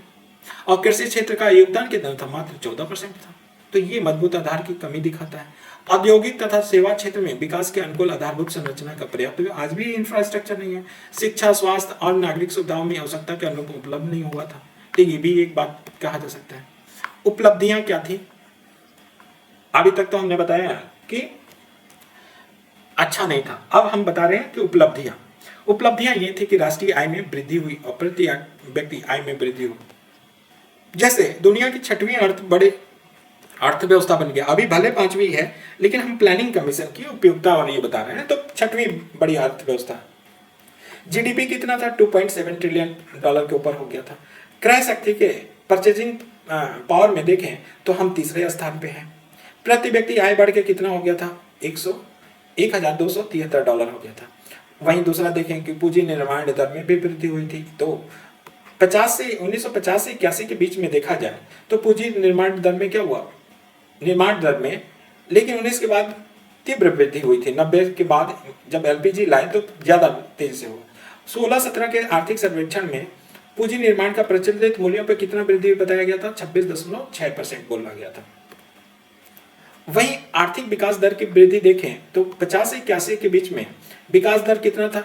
Speaker 1: और कृषि क्षेत्र का योगदान कितना था? मात्र 14% था। तो ये मजबूत आधार की कमी दिखाता है। औद्योगिक तथा सेवा क्षेत्र में विकास के अनुकूल आधारभूत संरचना का पर्याप्त, आज भी इंफ्रास्ट्रक्चर नहीं है। शिक्षा, स्वास्थ्य और नागरिक सुविधाओं में आवश्यकता के अनुरूप उपलब्ध नहीं हुआ था। तो ये भी एक बात कहा जा सकता है। उपलब्धियां क्या थी? अभी तक तो हमने बताया कि अच्छा नहीं था, अब हम बता रहे हैं कि उपलब्धियां ये थी कि राष्ट्रीय आय में वृद्धि हुई और प्रति व्यक्ति आय में वृद्धि हुई। जैसे दुनिया की 6वीं बड़े अर्थव्यवस्था बन गया। अभी भले 5वीं है, लेकिन हम प्लानिंग कमीशन की उपयोगिता और ये बता रहे हैं, तो 6वीं बड़ी अर्थव्यवस्था। जीडीपी कितना था? $2.7 ट्रिलियन के ऊपर हो गया था। क्रय शक्ति के परचेजिंग पावर में देखें तो हम तीसरे स्थान पे हैं। प्रति व्यक्ति आय बढ़ के कितना हो गया था? $1,273 हो गया था। वहीं दूसरा देखें कि पूंजी निर्माण दर में भी वृद्धि हुई थी। तो 1950 से 81 के बीच में देखा जाए तो पूंजी निर्माण दर में क्या हुआ? निर्माण दर में, लेकिन 19 के बाद तीव्र वृद्धि हुई थी। 90 के बाद जब एलपीजी लाए तो ज्यादा तेजी से हुआ। 16-17 के आर्थिक सर्वेक्षण में पूंजी निर्माण का प्रचलित मूल्यों पर कितना वृद्धि बताया गया था? 26.6% बोला गया था। वहीं आर्थिक विकास दर की वृद्धि देखें तो 50 से 81 के बीच में विकास दर कितना था?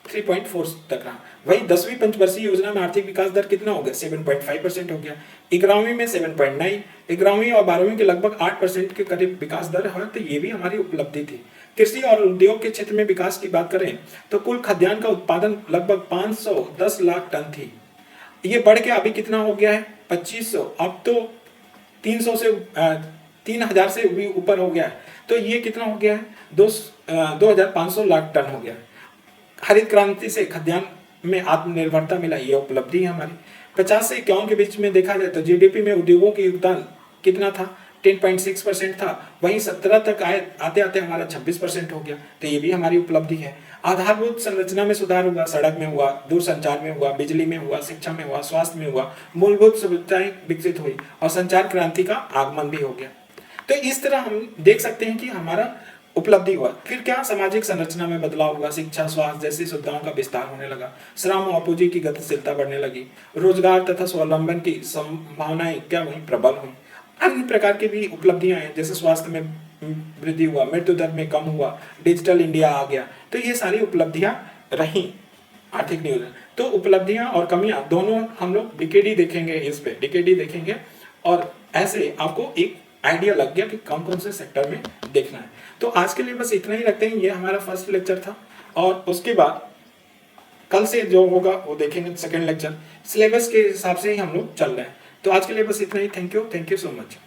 Speaker 1: 3.4 तक रहा। वहीं 10वीं पंचवर्षीय योजना में आर्थिक विकास दर कितना हो गया? 7.5% हो गया। 11वीं में 7.9, 11वीं और 12वीं के लगभग 8% के करीब विकास दर है। तो ये भी हमारी उपलब्धि थी। कृषि और उद्योग के क्षेत्र में विकास की बात करें तो कुल खाद्यान्न का उत्पादन लगभग 510 लाख टन थी। ये बढ़ के अभी कितना हो गया है? 2500। अब तो 3,000 से भी ऊपर हो गया है। तो ये कितना हो गया है? 2,500 लाख टन हो गया। हरित क्रांति से खाद्यान्न में आत्मनिर्भरता मिला, ये उपलब्धि है हमारी। 50 से 51 के बीच में देखा जाए तो जीडीपी में उद्योगों के योगदान कितना था? 10.6% था। वहीं 17 तक आते आते हमारा 26% हो गया। तो ये भी हमारी उपलब्धि है। आधारभूत संरचना में सुधार हुआ, सड़क में हुआ, दूरसंचार में हुआ, बिजली में हुआ, शिक्षा में हुआ, स्वास्थ्य में हुआ, मूलभूत सुविधाएं विकसित हुई और संचार क्रांति का आगमन भी हो गया। तो इस तरह हम देख सकते हैं कि हमारा उपलब्धि हुआ। फिर क्या? सामाजिक संरचना में बदलाव हुआ, शिक्षा, स्वास्थ्य जैसी सुविधाओं का विस्तार होने लगा, श्रम और पूंजी की गतिशीलता बढ़ने लगी, रोजगार तथा स्वावलंबन की संभावनाएं क्या हुई? प्रबल हुई। अन्य प्रकार की भी उपलब्धियां हैं, जैसे स्वास्थ्य में वृद्धि हुआ, मृत्यु दर में कम हुआ, डिजिटल इंडिया आ गया। तो ये सारी उपलब्धियां रही आर्थिक नियोजन। तो उपलब्धियां और कमियां दोनों हम लोग डीकेडी देखेंगे, इस पे डीकेडी देखेंगे और ऐसे आपको एक आइडिया लग गया कि कौन कौन से सेक्टर में देखना है। तो आज के लिए बस इतना ही रखते हैं। ये हमारा फर्स्ट लेक्चर था और उसके बाद कल से जो होगा वो देखेंगे सेकंड लेक्चर। सिलेबस के हिसाब से ही हम लोग चल रहे हैं। तो आज के लिए बस इतना ही। Thank you so much.